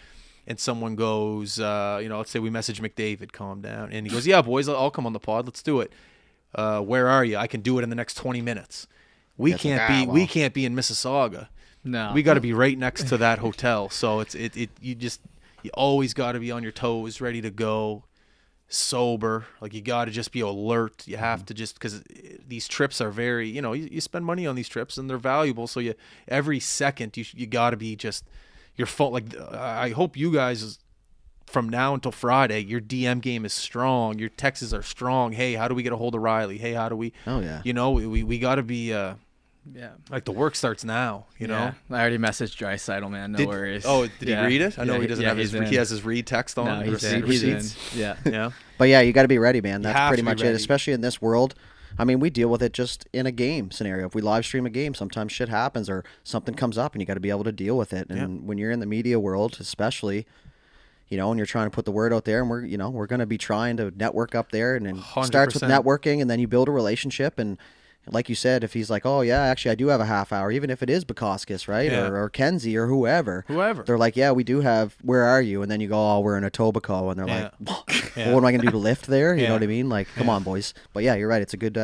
and someone goes, let's say we message McDavid, calm down, and he goes, yeah, boys, I'll come on the pod, let's do it. Where are you? I can do it in the next 20 minutes. We It's like, can't be well. we can't be in Mississauga. No. We got to be right next to that hotel. So you always got to be on your toes, ready to go, sober. Like, you got to just be alert. You have to just, because these trips are very, you spend money on these trips and they're valuable. So every second you got to be just your phone. Like, I hope you guys, from now until Friday, your DM game is strong. Your texts are strong. Hey, how do we get a hold of Riley? Hey, how do we? Oh yeah. We got to be. Yeah. Like, the work starts now, you know? I already messaged Draisaitl, man. No worries. Oh, did he read it? I know he doesn't have he's in. he has his read text on. No, he's in. receipts. Yeah. Yeah. But yeah, you got to be ready, man. That's have pretty to be much ready. it, especially in this world. I mean, we deal with it just in a game scenario. If we live stream a game, sometimes shit happens or something comes up and you got to be able to deal with it. And when you're in the media world, especially, and you're trying to put the word out there, and we're going to be trying to network up there, and then it starts with 100%. networking, and then you build a relationship. And like you said, if he's like, oh yeah, actually I do have a half hour, even if it is Bukowskis, right? Yeah. Or Kenzie or whoever. They're like, yeah, we do have, where are you? And then you go, oh, we're in Etobicoke. And they're like, well, what am I going to do to lift there? You know what I mean? Like, come on, boys. But yeah, you're right. It's a good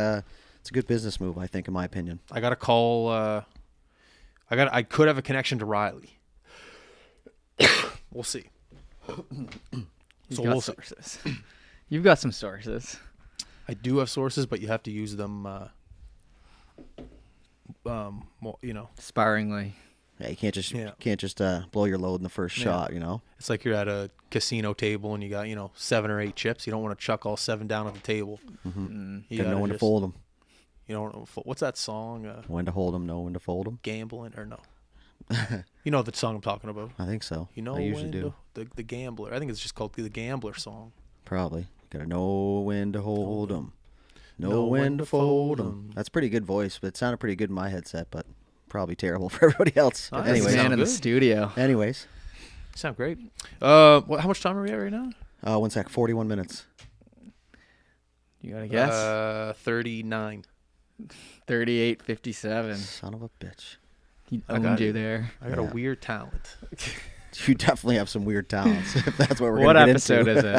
business move, I think, in my opinion. I got to call. I could have a connection to Riley. We'll see. You've got sources. You've got some sources. I do have sources, but you have to use them. Sparingly. Yeah, you can't just blow your load in the first shot. It's like you're at a casino table and you got 7 or 8 chips. You don't want to chuck all 7 down at the table. You gotta know when to fold them. You know what's that song? When to hold them, know when to fold them. Gambling or no? You know the song I'm talking about. I think so. I usually do. The Gambler. I think it's just called the Gambler song. Probably. Gotta know when to hold them. Know when to fold them. That's pretty good voice, but it sounded pretty good in my headset, but probably terrible for everybody else. Oh, Anyways. Man in the studio. Anyways. Sound great. How much time are we at right now? 1 sec. 41 minutes. You got to guess? 39. 38:57. Son of a bitch. He owned you there. I got a weird talent. You definitely have some weird talents, if that's what we're What going to get episode into. is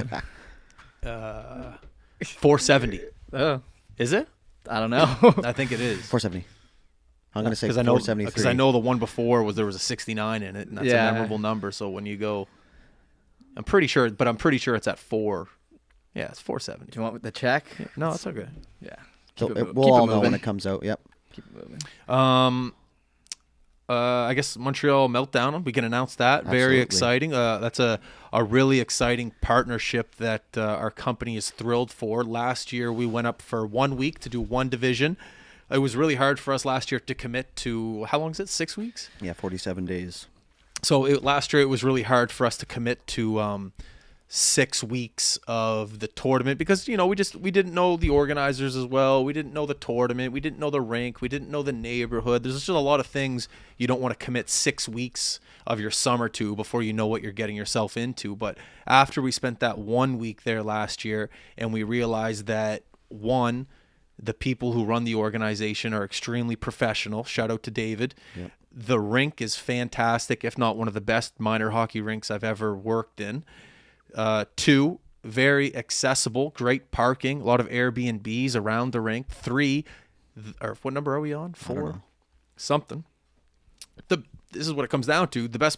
it? 470. Oh, Is it? I don't know. I think it is. 470. I'm going to say Because I know 473. because I know the one before there was a 69 in it, and that's a memorable number. So when you go, I'm pretty sure it's at 4. Yeah, it's 470. Do you want the check? No, it's okay. Yeah. We'll all know when it comes out. Yep. Keep it moving. I guess Montreal Meltdown. We can announce that. Absolutely. Very exciting. That's a really exciting partnership that our company is thrilled for. Last year we went up for 1 week to do one division. It was really hard for us last year to commit to, how long is it? 6 weeks? Yeah, 47 days. So last year it was really hard for us to commit to 6 weeks of the tournament because we didn't know the organizers as well. We didn't know the tournament. We didn't know the rink. We didn't know the neighborhood. There's just a lot of things you don't want to commit 6 weeks of your summer to before you know what you're getting yourself into. But after we spent that 1 week there last year, and we realized that the people who run the organization are extremely professional. Shout out to David. Yep. The rink is fantastic, if not one of the best minor hockey rinks I've ever worked in. 2, very accessible, great parking, a lot of Airbnbs around the rink. 3, or what number are we on? 4, something. This is what it comes down to: the best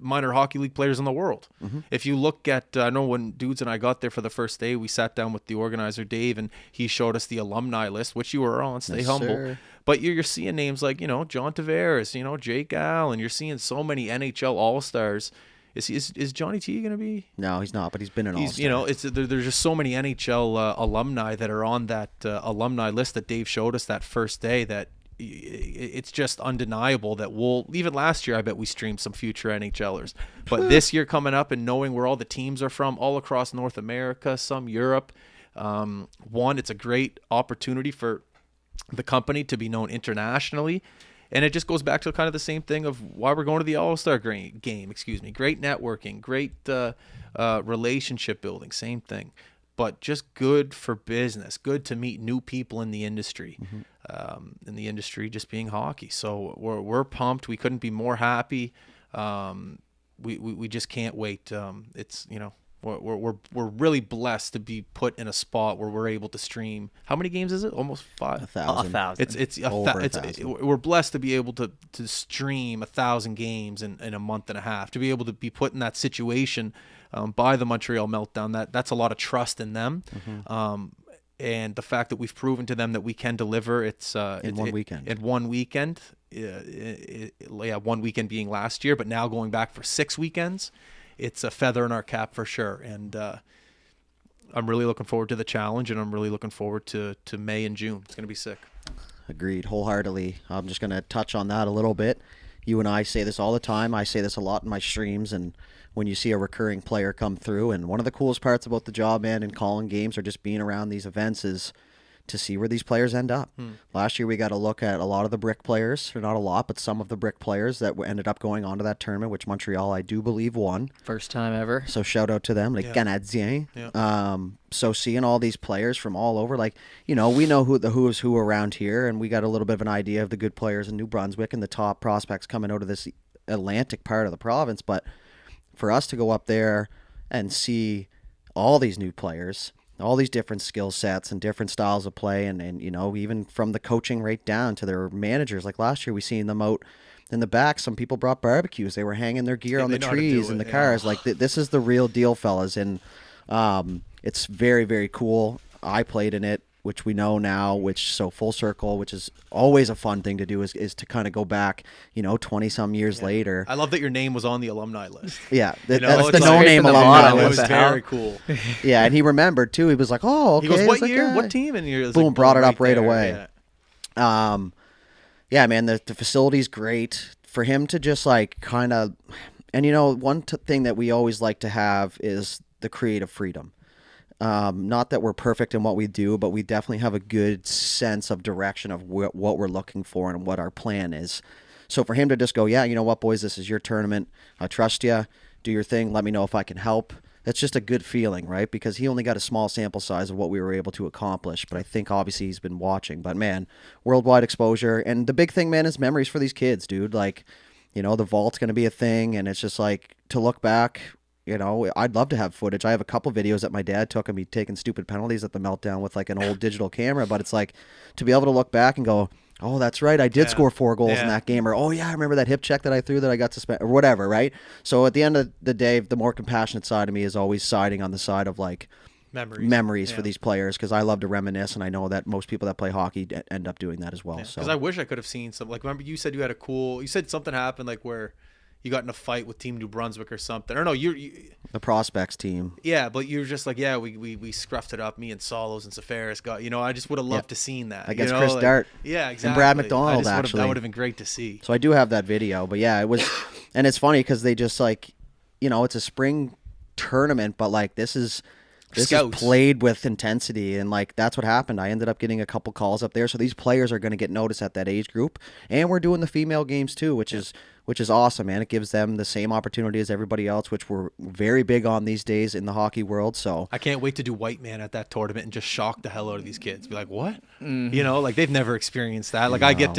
minor hockey league players in the world. Mm-hmm. If you look at, I know when Dudes and I got there for the first day, we sat down with the organizer Dave, and he showed us the alumni list, which you were on. Stay humble. Sir. But you're seeing names like John Tavares, Jake Allen. You're seeing so many NHL All-Stars. Is Johnny T going to be? No, he's not, but he's been an all-star. There's just so many NHL alumni that are on that alumni list that Dave showed us that first day that it's just undeniable that even last year I bet we streamed some future NHLers. But this year coming up and knowing where all the teams are from all across North America, some Europe, it's a great opportunity for the company to be known internationally. And it just goes back to kind of the same thing of why we're going to the All-Star game. Great networking, great relationship building, same thing. But just good for business, good to meet new people in the industry, in the industry just being hockey. So we're pumped. We couldn't be more happy. We just can't wait. It's We're really blessed to be put in a spot where we're able to stream. How many games is it? Almost 5. 1,000. 1,000. It's Over 1,000. we're blessed to be able to stream 1,000 games in a month and a half. To be able to be put in that situation by the Montreal Meltdown, that's a lot of trust in them. And the fact that we've proven to them that we can deliver, In one weekend. In one weekend, 1 weekend being last year, but now going back for 6 weekends, it's a feather in our cap for sure. And I'm really looking forward to the challenge, and I'm really looking forward to May and June. It's going to be sick. Agreed, wholeheartedly. I'm just going to touch on that a little bit. You and I say this all the time. I say this a lot in my streams, and when you see a recurring player come through. And one of the coolest parts about the job, man, and calling games or just being around these events is to see where these players end up. Last year we got a look at a lot of the brick players, or not a lot, but some of the brick players that ended up going on to that tournament, which Montreal, I do believe, won. First time ever. So shout out to them, like Canadiens. Yeah. So seeing all these players from all over, like, we know who the who is who around here, and we got a little bit of an idea of the good players in New Brunswick and the top prospects coming out of this Atlantic part of the province. But for us to go up there and see all these new players, all these different skill sets and different styles of play, and even from the coaching right down to their managers. Like last year, we seen them out in the back. Some people brought barbecues. They were hanging their gear on the trees and the cars. Like this is the real deal, fellas. And it's very, very cool. I played in it, which we know now, so full circle, which is always a fun thing to do, is to kind of go back, 20 some years later. I love that your name was on the alumni list. Yeah, You know, that's the it's no like- name Scraping the alumni bottom. It list. was the hell? very cool. Yeah, and he remembered too. He was like, "Oh, okay." He goes, It's "What like, year? yeah. What team?" And you're Boom, like, brought it up right there. away. Yeah. Yeah, man, the facility's great. For him to just like kind of, and one thing that we always like to have is the creative freedom. Not that we're perfect in what we do, but we definitely have a good sense of direction of what we're looking for and what our plan is. So for him to just go, yeah, you know what, boys, this is your tournament. I trust you. Do your thing. Let me know if I can help. That's just a good feeling, right? Because he only got a small sample size of what we were able to accomplish. But I think obviously he's been watching. But man, worldwide exposure. And the big thing, man, is memories for these kids, dude. Like, the vault's going to be a thing. And it's just like to look back. I'd love to have footage. I have a couple videos that my dad took of me taking stupid penalties at the Meltdown with like an old digital camera. But it's like to be able to look back and go, oh, that's right, I did score 4 goals in that game. Or, oh, yeah, I remember that hip check that I threw that I got suspended, or whatever, right? So at the end of the day, the more compassionate side of me is always siding on the side of like memories for these players, because I love to reminisce, and I know that most people that play hockey end up doing that as well. Because I wish I could have seen some. Like, remember you said you said something happened like where you got in a fight with Team New Brunswick or something. Or no, the prospects team. Yeah, but you're just like, yeah, we scruffed it up. Me and Solos and Safaris got, I just would have loved to seen that. Against Chris Dart. Yeah, exactly. And Brad McDonald, actually. That would have been great to see. So I do have that video, but yeah, it was, and it's funny because they just like, it's a spring tournament, but like this is played with intensity, and like that's what happened. I ended up getting a couple calls up there, so these players are going to get noticed at that age group, and we're doing the female games too, which is awesome, man. It gives them the same opportunity as everybody else, which we're very big on these days in the hockey world. So I can't wait to do White Man at that tournament and just shock the hell out of these kids. Be like, what? Like they've never experienced that. Like I get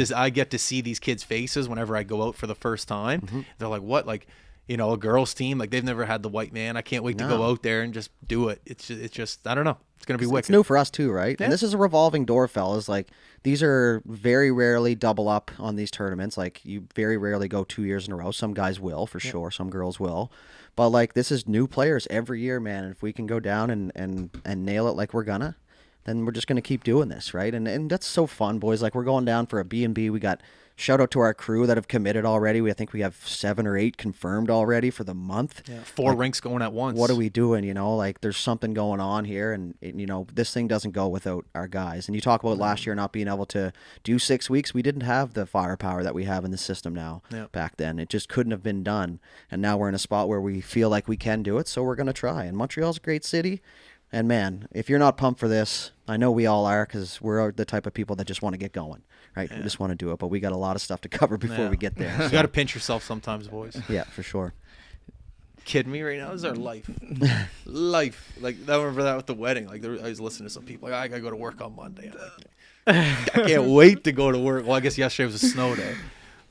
to see these kids' faces whenever I go out for the first time. They're like, what? Like, a girls team, like they've never had the White Man. I can't wait to go out there and just do it. It's just I don't know. It's going to be wicked. It's new for us too, right? Yeah. And this is a revolving door, fellas. Like these are very rarely double up on these tournaments. Like you very rarely go 2 years in a row. Some guys will for sure. Some girls will. But like this is new players every year, man. If we can go down and nail it like we're gonna, then we're just gonna keep doing this, right? And that's so fun, boys. Like we're going down for a B&B. We got shout out to our crew that have committed already. I think we have 7 or 8 confirmed already for the month. Yeah, 4 rinks going at once. What are we doing? Like there's something going on here, and this thing doesn't go without our guys. And you talk about last year not being able to do 6 weeks. We didn't have the firepower that we have in the system now. Back then. It just couldn't have been done. And now we're in a spot where we feel like we can do it, so we're going to try. And Montreal's a great city. And man, if you're not pumped for this, I know we all are, because we're the type of people that just want to get going, right? We just want to do it, but we got a lot of stuff to cover before we get there. You got to pinch yourself sometimes, boys. Yeah, for sure. Kidding me right now? This is our life. Life. Like, I remember that with the wedding. Like, I was listening to some people, like, I got to go to work on Monday. I'm like, I can't wait to go to work. Well, I guess yesterday was a snow day.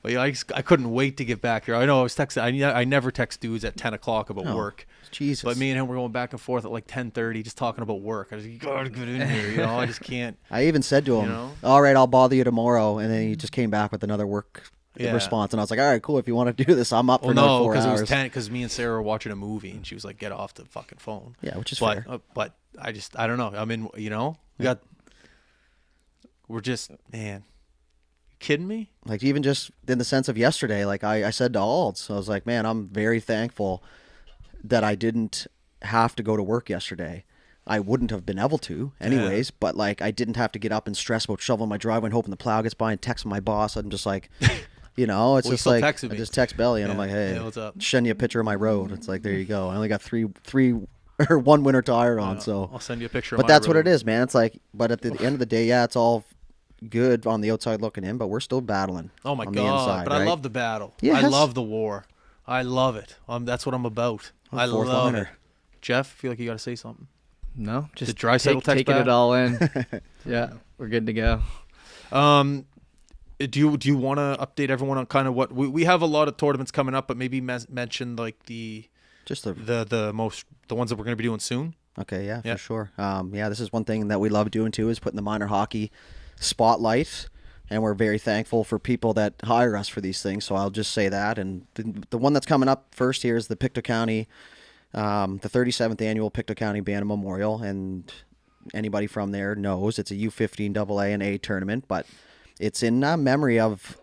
But yeah, I couldn't wait to get back here. I know I was texting. I never text dudes at 10 o'clock about No. work. Jesus. But me and him were going back and forth at like 10:30, just talking about work. I was like, you gotta get in here. You know, I just can't. I even said to him, know? all right, I'll bother you tomorrow. And then he just came back with another work Yeah. response. And I was like, all right, cool. If you want to do this, I'm up for Well, another no, 4 because it hours. was 10. Because me and Sarah were watching a movie, and she was like, "Get off the fucking phone." Yeah, which is but, fair. But I don't know. I mean, you know, we're just, man. You kidding me? Like, even just in the sense of yesterday, like I said to Alds, I was like, man, I'm very thankful that I didn't have to go to work yesterday. I wouldn't have been able to anyways, but like I didn't have to get up and stress about shoveling my driveway and hoping the plow gets by and text my boss. I'm just like, you know, it's Well, you just still like, texted I me. just text Belly and I'm Yeah. like, hey, Hey, what's up? send you a picture of my road. It's like, there you go. I only got three or one winter tire on. So, I'll send you a picture. but of my that's what road. it is, man. It's like, but at the end of the day, yeah, it's all good on the outside looking in, but we're still battling. Oh my on god! the inside, But right? I love the battle. Yes. I love the war. I love it. That's what I'm about. I fourth love liner. it. Jeff, I feel like you got to say something. No, just Did Draisaitl text taking back? it all in. Yeah, we're good to go. Do you want to update everyone on kind of what we have a lot of tournaments coming up, but maybe mention like Just the the ones that we're going to be doing soon. Okay, yeah, Yeah. for sure. Yeah, this is one thing that we love doing too, is putting the minor hockey spotlight, and we're very thankful for people that hire us for these things. So I'll just say that. And the one that's coming up first here is the Pictou County, the 37th annual Pictou County Bantam Memorial, and anybody from there knows it's a U15 AA and A tournament, but it's in memory of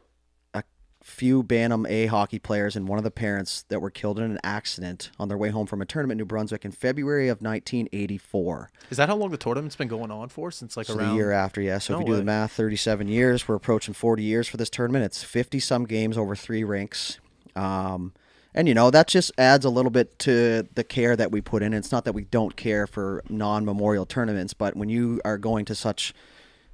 a few Bantam A hockey players and one of the parents that were killed in an accident on their way home from a tournament in New Brunswick in February of 1984. Is that how long the tournament's been going on for? Since like So around the year after, yeah. So No if you do way. the math, 37 years, we're approaching 40 years for this tournament. It's 50-some games over 3 rinks. And, you know, that just adds a little bit to the care that we put in. It's not that we don't care for non-memorial tournaments, but when you are going to such,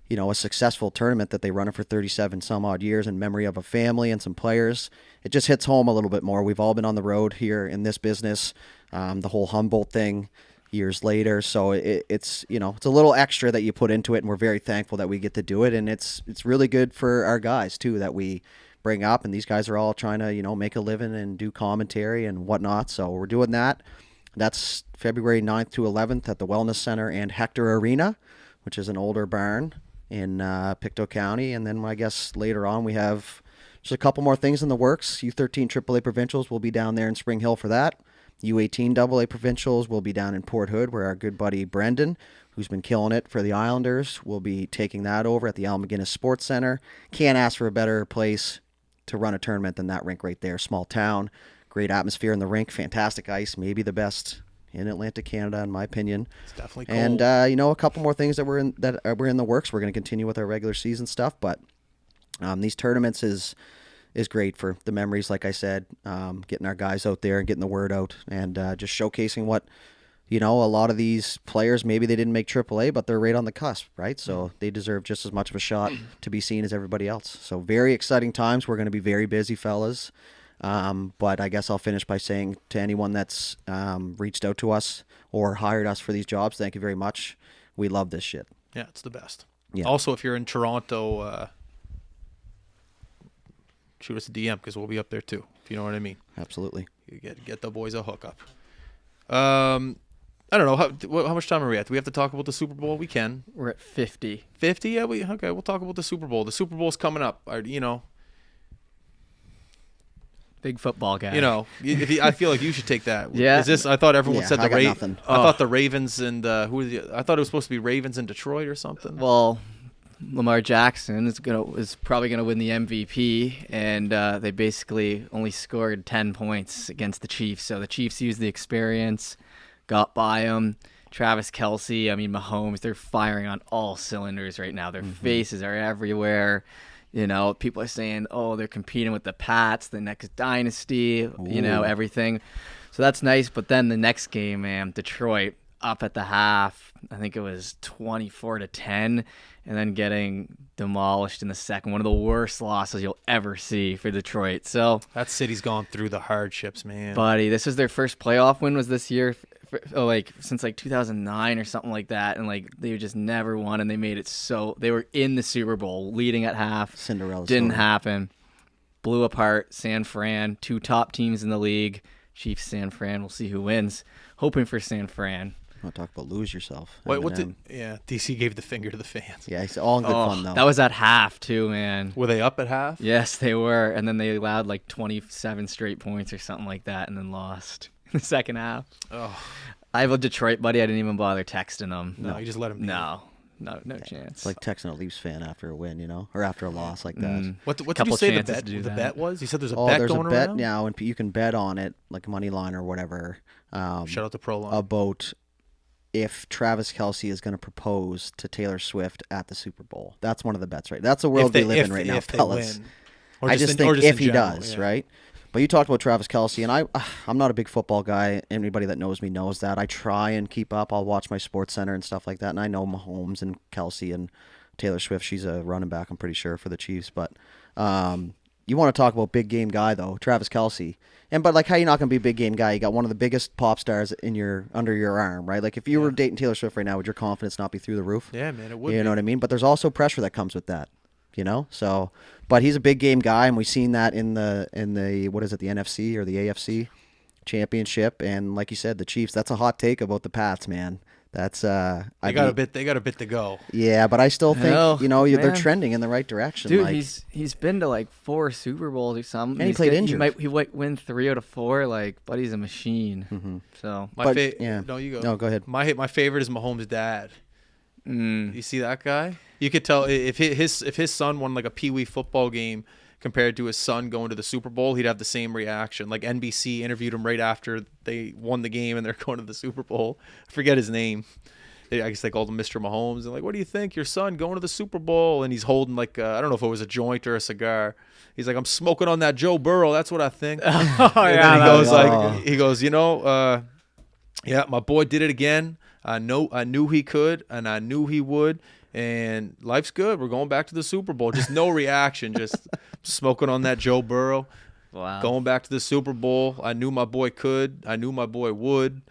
you know, a successful tournament that they run it for 37 some odd years in memory of a family and some players, it just hits home a little bit more. We've all been on the road here in this business, the whole Humboldt thing years later. So it's, you know, it's a little extra that you put into it, and we're very thankful that we get to do it. And it's really good for our guys too, that we bring up, and these guys are all trying to, you know, make a living and do commentary and whatnot. So we're doing that. That's February 9th to 11th at the Wellness Center and Hector Arena, which is an older barn in Pictou County. And then I guess later on we have just a couple more things in the works. U13 AAA Provincials will be down there in Spring Hill for that. U18 AA Provincials will be down in Port Hood, where our good buddy Brendan, who's been killing it for the Islanders, will be taking that over at the Al McGuinness Sports Center. Can't ask for a better place to run a tournament than that rink right there. Small town, great atmosphere in the rink, fantastic ice, maybe the best in Atlantic Canada in my opinion. It's definitely cold. And you know, a couple more things that we're in the works. We're going to continue with our regular season stuff, but these tournaments is great for the memories, like I said, getting our guys out there and getting the word out, and just showcasing what, you know, a lot of these players, maybe they didn't make AAA, but they're right on the cusp, right? So they deserve just as much of a shot to be seen as everybody else. So very exciting times. We're going to be very busy, fellas. But I guess I'll finish by saying to anyone that's reached out to us or hired us for these jobs, thank you very much. We love this shit. Yeah, it's the best. Yeah. Also, if you're in Toronto, shoot us a DM because we'll be up there too. If you know what I mean. Absolutely. You get the boys a hookup. I don't know how much time are we at? Do we have to talk about the Super Bowl? We can. We're at 50. 50? Yeah, we'll talk about the Super Bowl. The Super Bowl's coming up. You know, Big football guy. I feel like you should take that. Yeah. Is this? I thought everyone Yeah, said I the got nothing. I thought the Ravens and I thought it was supposed to be Ravens and Detroit or something. Well, Lamar Jackson is probably gonna win the MVP, and they basically only scored 10 points against the Chiefs. So the Chiefs used the experience, got by them. Travis Kelce, Mahomes, they're firing on all cylinders right now. Their faces are everywhere. You know, people are saying, oh, they're competing with the Pats, the next dynasty, everything. So that's nice. But then the next game, man, Detroit up at the half, I think it was 24-10, and then getting demolished in the second. One of the worst losses you'll ever see for Detroit. So That city's gone through the hardships, man. buddy, this is their first playoff win was this year, since 2009 or something like that, and they just never won, and they made it so they were in the Super Bowl leading at half. Cinderella Didn't story. happen. blew apart San Fran, 2 top teams in the league. Chiefs, San Fran. We'll see who wins. Hoping for San Fran. Want to talk about lose yourself? Wait, what Eminem. DC gave the finger to the fans. Yeah, it's all in good fun though. That was at half too, man. Were they up at half? Yes, they were. And then they allowed like 27 straight points or something like that and then lost in the second half. Oh, I have a Detroit buddy. I didn't even bother texting him. no, you just let him be. No chance. It's like texting a Leafs fan after a win, or after a loss like that. What did you Couple say chances to do the that. bet was? You said there's a Oh, bet there's a going bet around? now, and you can bet on it, like a money line or whatever. Shout out to Proline. About if Travis Kelce is going to propose to Taylor Swift at the Super Bowl. That's one of the bets, right? That's the world we live in right now, fellas. Or Think in if he general, does, yeah. right? But you talked about Travis Kelce, and I'm not a big football guy. Anybody that knows me knows that. I try and keep up. I'll watch my Sports Center and stuff like that, and I know Mahomes and Kelce and Taylor Swift. She's a running back, I'm pretty sure, for the Chiefs. But you want to talk about big game guy, though, Travis Kelce. But like, how you not going to be a big game guy? You got one of the biggest pop stars under your arm, right? Like, if you were dating Taylor Swift right now, would your confidence not be through the roof? Yeah, man, it would. You know what I mean? But there's also pressure that comes with that, So, but he's a big game guy, and we've seen that in the what is it, the NFC or the AFC championship. And like you said, the Chiefs. That's a hot take about the Pats, man. That's They got a bit to go. Yeah, but I still think Hell, they're man. trending in the right direction. Dude, like, he's been to like 4 Super Bowls or something. And he played injured. He might win 3 out of 4. Like, buddy's a machine. Mm-hmm. So No, you go. No, go ahead. My favorite is Mahomes' dad. mm, You see that guy? You could tell if his son won like a Pee-wee football game compared to his son going to the Super Bowl, he'd have the same reaction. Like, NBC interviewed him right after they won the game and they're going to the Super Bowl. I forget his name. I guess they called him Mr. Mahomes. And like, what do you think? Your son going to the Super Bowl? And he's holding like, I don't know if it was a joint or a cigar. He's like, I'm smoking on that Joe Burrow. That's what I think. oh And yeah, then that was- he goes, yeah, my boy did it again. I knew he could, and I knew he would. And life's good. We're going back to the Super Bowl. Just no reaction. Just smoking on that Joe Burrow. wow. Going back to the Super Bowl. I knew my boy could. I knew my boy would.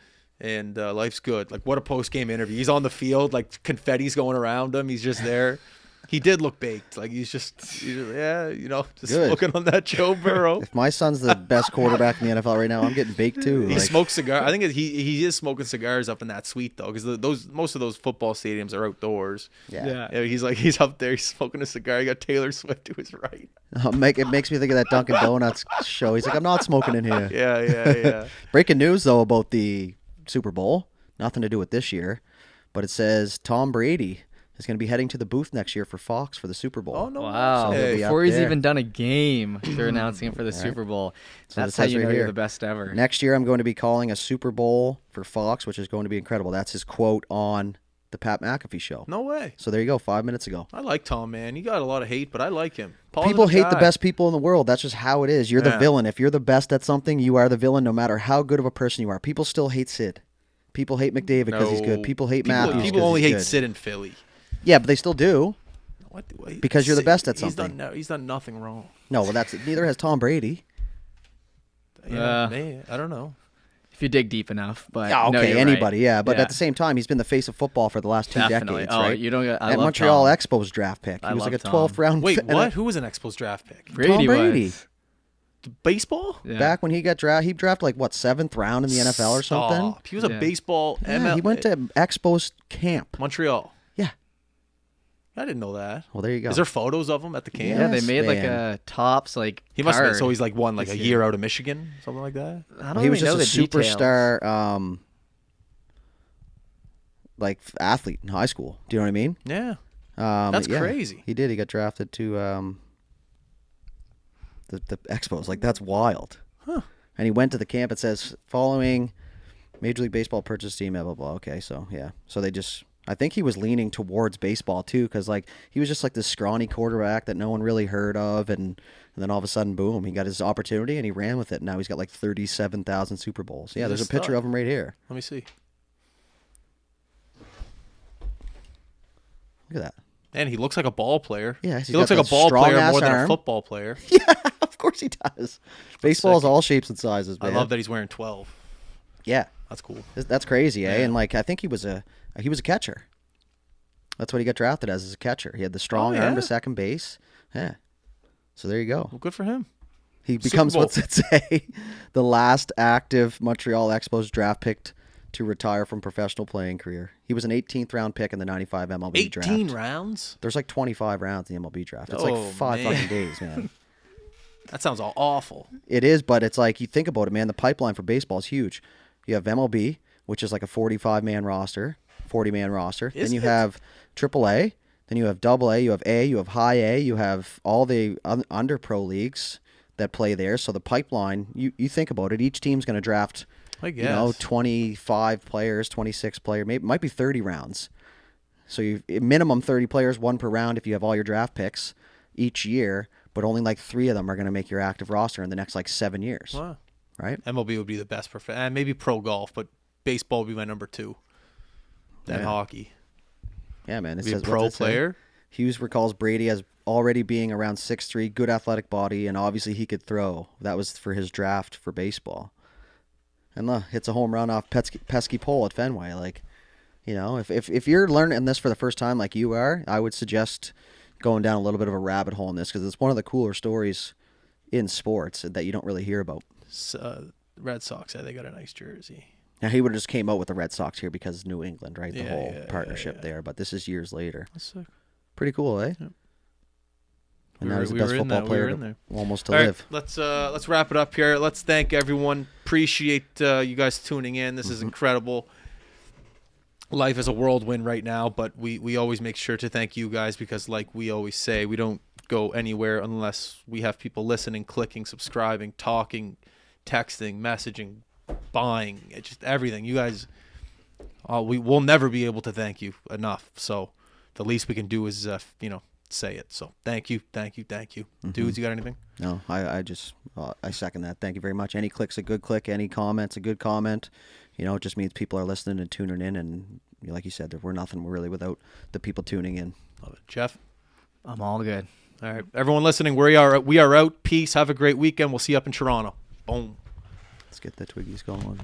And life's good. Like, what a post-game interview. He's on the field. Like, confetti's going around him. He's just there. He did look baked. Like, he's just Good. smoking on that Joe Burrow. If my son's the best quarterback in the NFL right now, I'm getting baked too. He Like, smokes cigars. I think he is smoking cigars up in that suite though, because most of those football stadiums are outdoors. yeah. Yeah, he's up there. He's smoking a cigar. You got Taylor Swift to his right. It makes me think of that Dunkin' Donuts show. He's like, I'm not smoking in here. Yeah. Breaking news though about the Super Bowl. Nothing to do with this year, but it says Tom Brady is going to be heading to the booth next year for Fox for the Super Bowl. Oh no! Wow. So he'll be Before up he's there. even done a game, they're announcing him for the Super Bowl. So That's it how says you right know here. you're the best ever. Next year, I'm going to be calling a Super Bowl for Fox, which is going to be incredible. That's his quote on the Pat McAfee show. No way. So there you go, 5 minutes ago. I like Tom, man. He got a lot of hate, but I like him. People Positive hate the guy. best people in the world. That's just how it is. You're the Yeah. villain. If you're the best at something, you are the villain no matter how good of a person you are. People still hate Sid. People hate McDavid because he's good. No. People hate Matthews People 'cause only he's hate good. Sid in Philly. Yeah, but they still do. Because you're the best at He's something. he's done nothing wrong. No, well, neither has Tom Brady. Yeah, I don't know. If you dig deep enough, but Yeah, no, okay, you're anybody, right. yeah. But at the same time, he's been the face of football for the last 2 Definitely. decades, Oh, right? you don't. I At love Montreal Tom. Expos draft pick. He I was like a love 12th round. Wait, what? Who was an Expos draft pick? Brady Brady. was. Baseball? Yeah. Back when he got drafted, he drafted like what 7th round in the NFL or something. Stop. He was a Yeah. baseball Yeah, ML. he went to Expos camp. Montreal. Yeah. I didn't know that. Well, there you go. Is there photos of him at the camp? Yeah, they Yes, made like man. a tops like. He must have. card. So he's like won like a this year out of Michigan, something like that. I don't He was really just know a the details. superstar, like athlete in high school. Do you know what I mean? Yeah, that's yeah, crazy. He did. He got drafted to the Expos. Like, that's wild. Huh. And he went to the camp. It says following Major League Baseball purchase team. Blah blah blah. Okay, so yeah. So they just. I think he was leaning towards baseball too, because like he was just like this scrawny quarterback that no one really heard of, and then all of a sudden, boom, he got his opportunity and he ran with it. Now he's got like 37,000 Super Bowls. Yeah, He's there's a a picture stud. of him right here. Let me see. Look at that. And he looks like a ball player. Yeah, he looks like a ball player more than a football player. Yeah, of course he does. Baseball is sick. all shapes and sizes, I man. love that he's wearing 12. Yeah, That's cool. that's crazy, eh? Yeah. And like I think he was a catcher. That's what he got drafted as a catcher. He had the strong Oh, arm yeah? to second base. Yeah. So there you go. Well, good for him. He becomes, Bowl. what's it say, the last active Montreal Expos draft pick to retire from professional playing career. He was an 18th round pick in the 95 MLB draft. 18 rounds? There's like 25 rounds in the MLB draft. It's Oh, like 5 man. fucking days, man. That sounds awful. It is, but it's like, you think about it, man, the pipeline for baseball is huge. You have MLB, which is like a 45-man roster, 40-man roster. Is then you it? have AAA. Then you have AA. You have A. You have high A. You have all the under pro leagues that play there. So the pipeline, you think about it, each team's going to draft, I guess. 25 players, 26 players, maybe might be 30 rounds. So you minimum 30 players, one per round if you have all your draft picks each year, but only like 3 of them are going to make your active roster in the next like 7 years. Wow. Right? MLB would be the best, and maybe pro golf, but baseball would be my number 2. Then Yeah. hockey. Yeah, man. It Be a says, pro what's it say? player. Hughes recalls Brady as already being around 6'3", good athletic body, and obviously he could throw. That was for his draft for baseball. And look, hits a home run off pesky pole at Fenway. Like, if you're learning this for the first time like you are, I would suggest going down a little bit of a rabbit hole in this because it's one of the cooler stories in sports that you don't really hear about. Red Sox, they got a nice jersey. Now, he would have just came out with the Red Sox here because it's New England, right? The Yeah, whole yeah, partnership yeah. there. But this is years later. That's sick. Pretty cool, eh? Yep. And now he's the best football player almost to All right, live. let's wrap it up here. Let's thank everyone. Appreciate you guys tuning in. This is incredible. Life is a whirlwind right now, but we always make sure to thank you guys because, like we always say, we don't go anywhere unless we have people listening, clicking, subscribing, talking, texting, messaging, buying, it's just everything. You guys, we will never be able to thank you enough. So the least we can do is, say it. So thank you. Dudes, you got anything? No, I just I second that. Thank you very much. Any click's a good click. Any comment's a good comment. It just means people are listening and tuning in. And like you said, we're nothing really without the people tuning in. Love it. Jeff? I'm all good. All right. Everyone listening, we are out. Peace. Have a great weekend. We'll see you up in Toronto. Boom. Let's get the Twiggies going.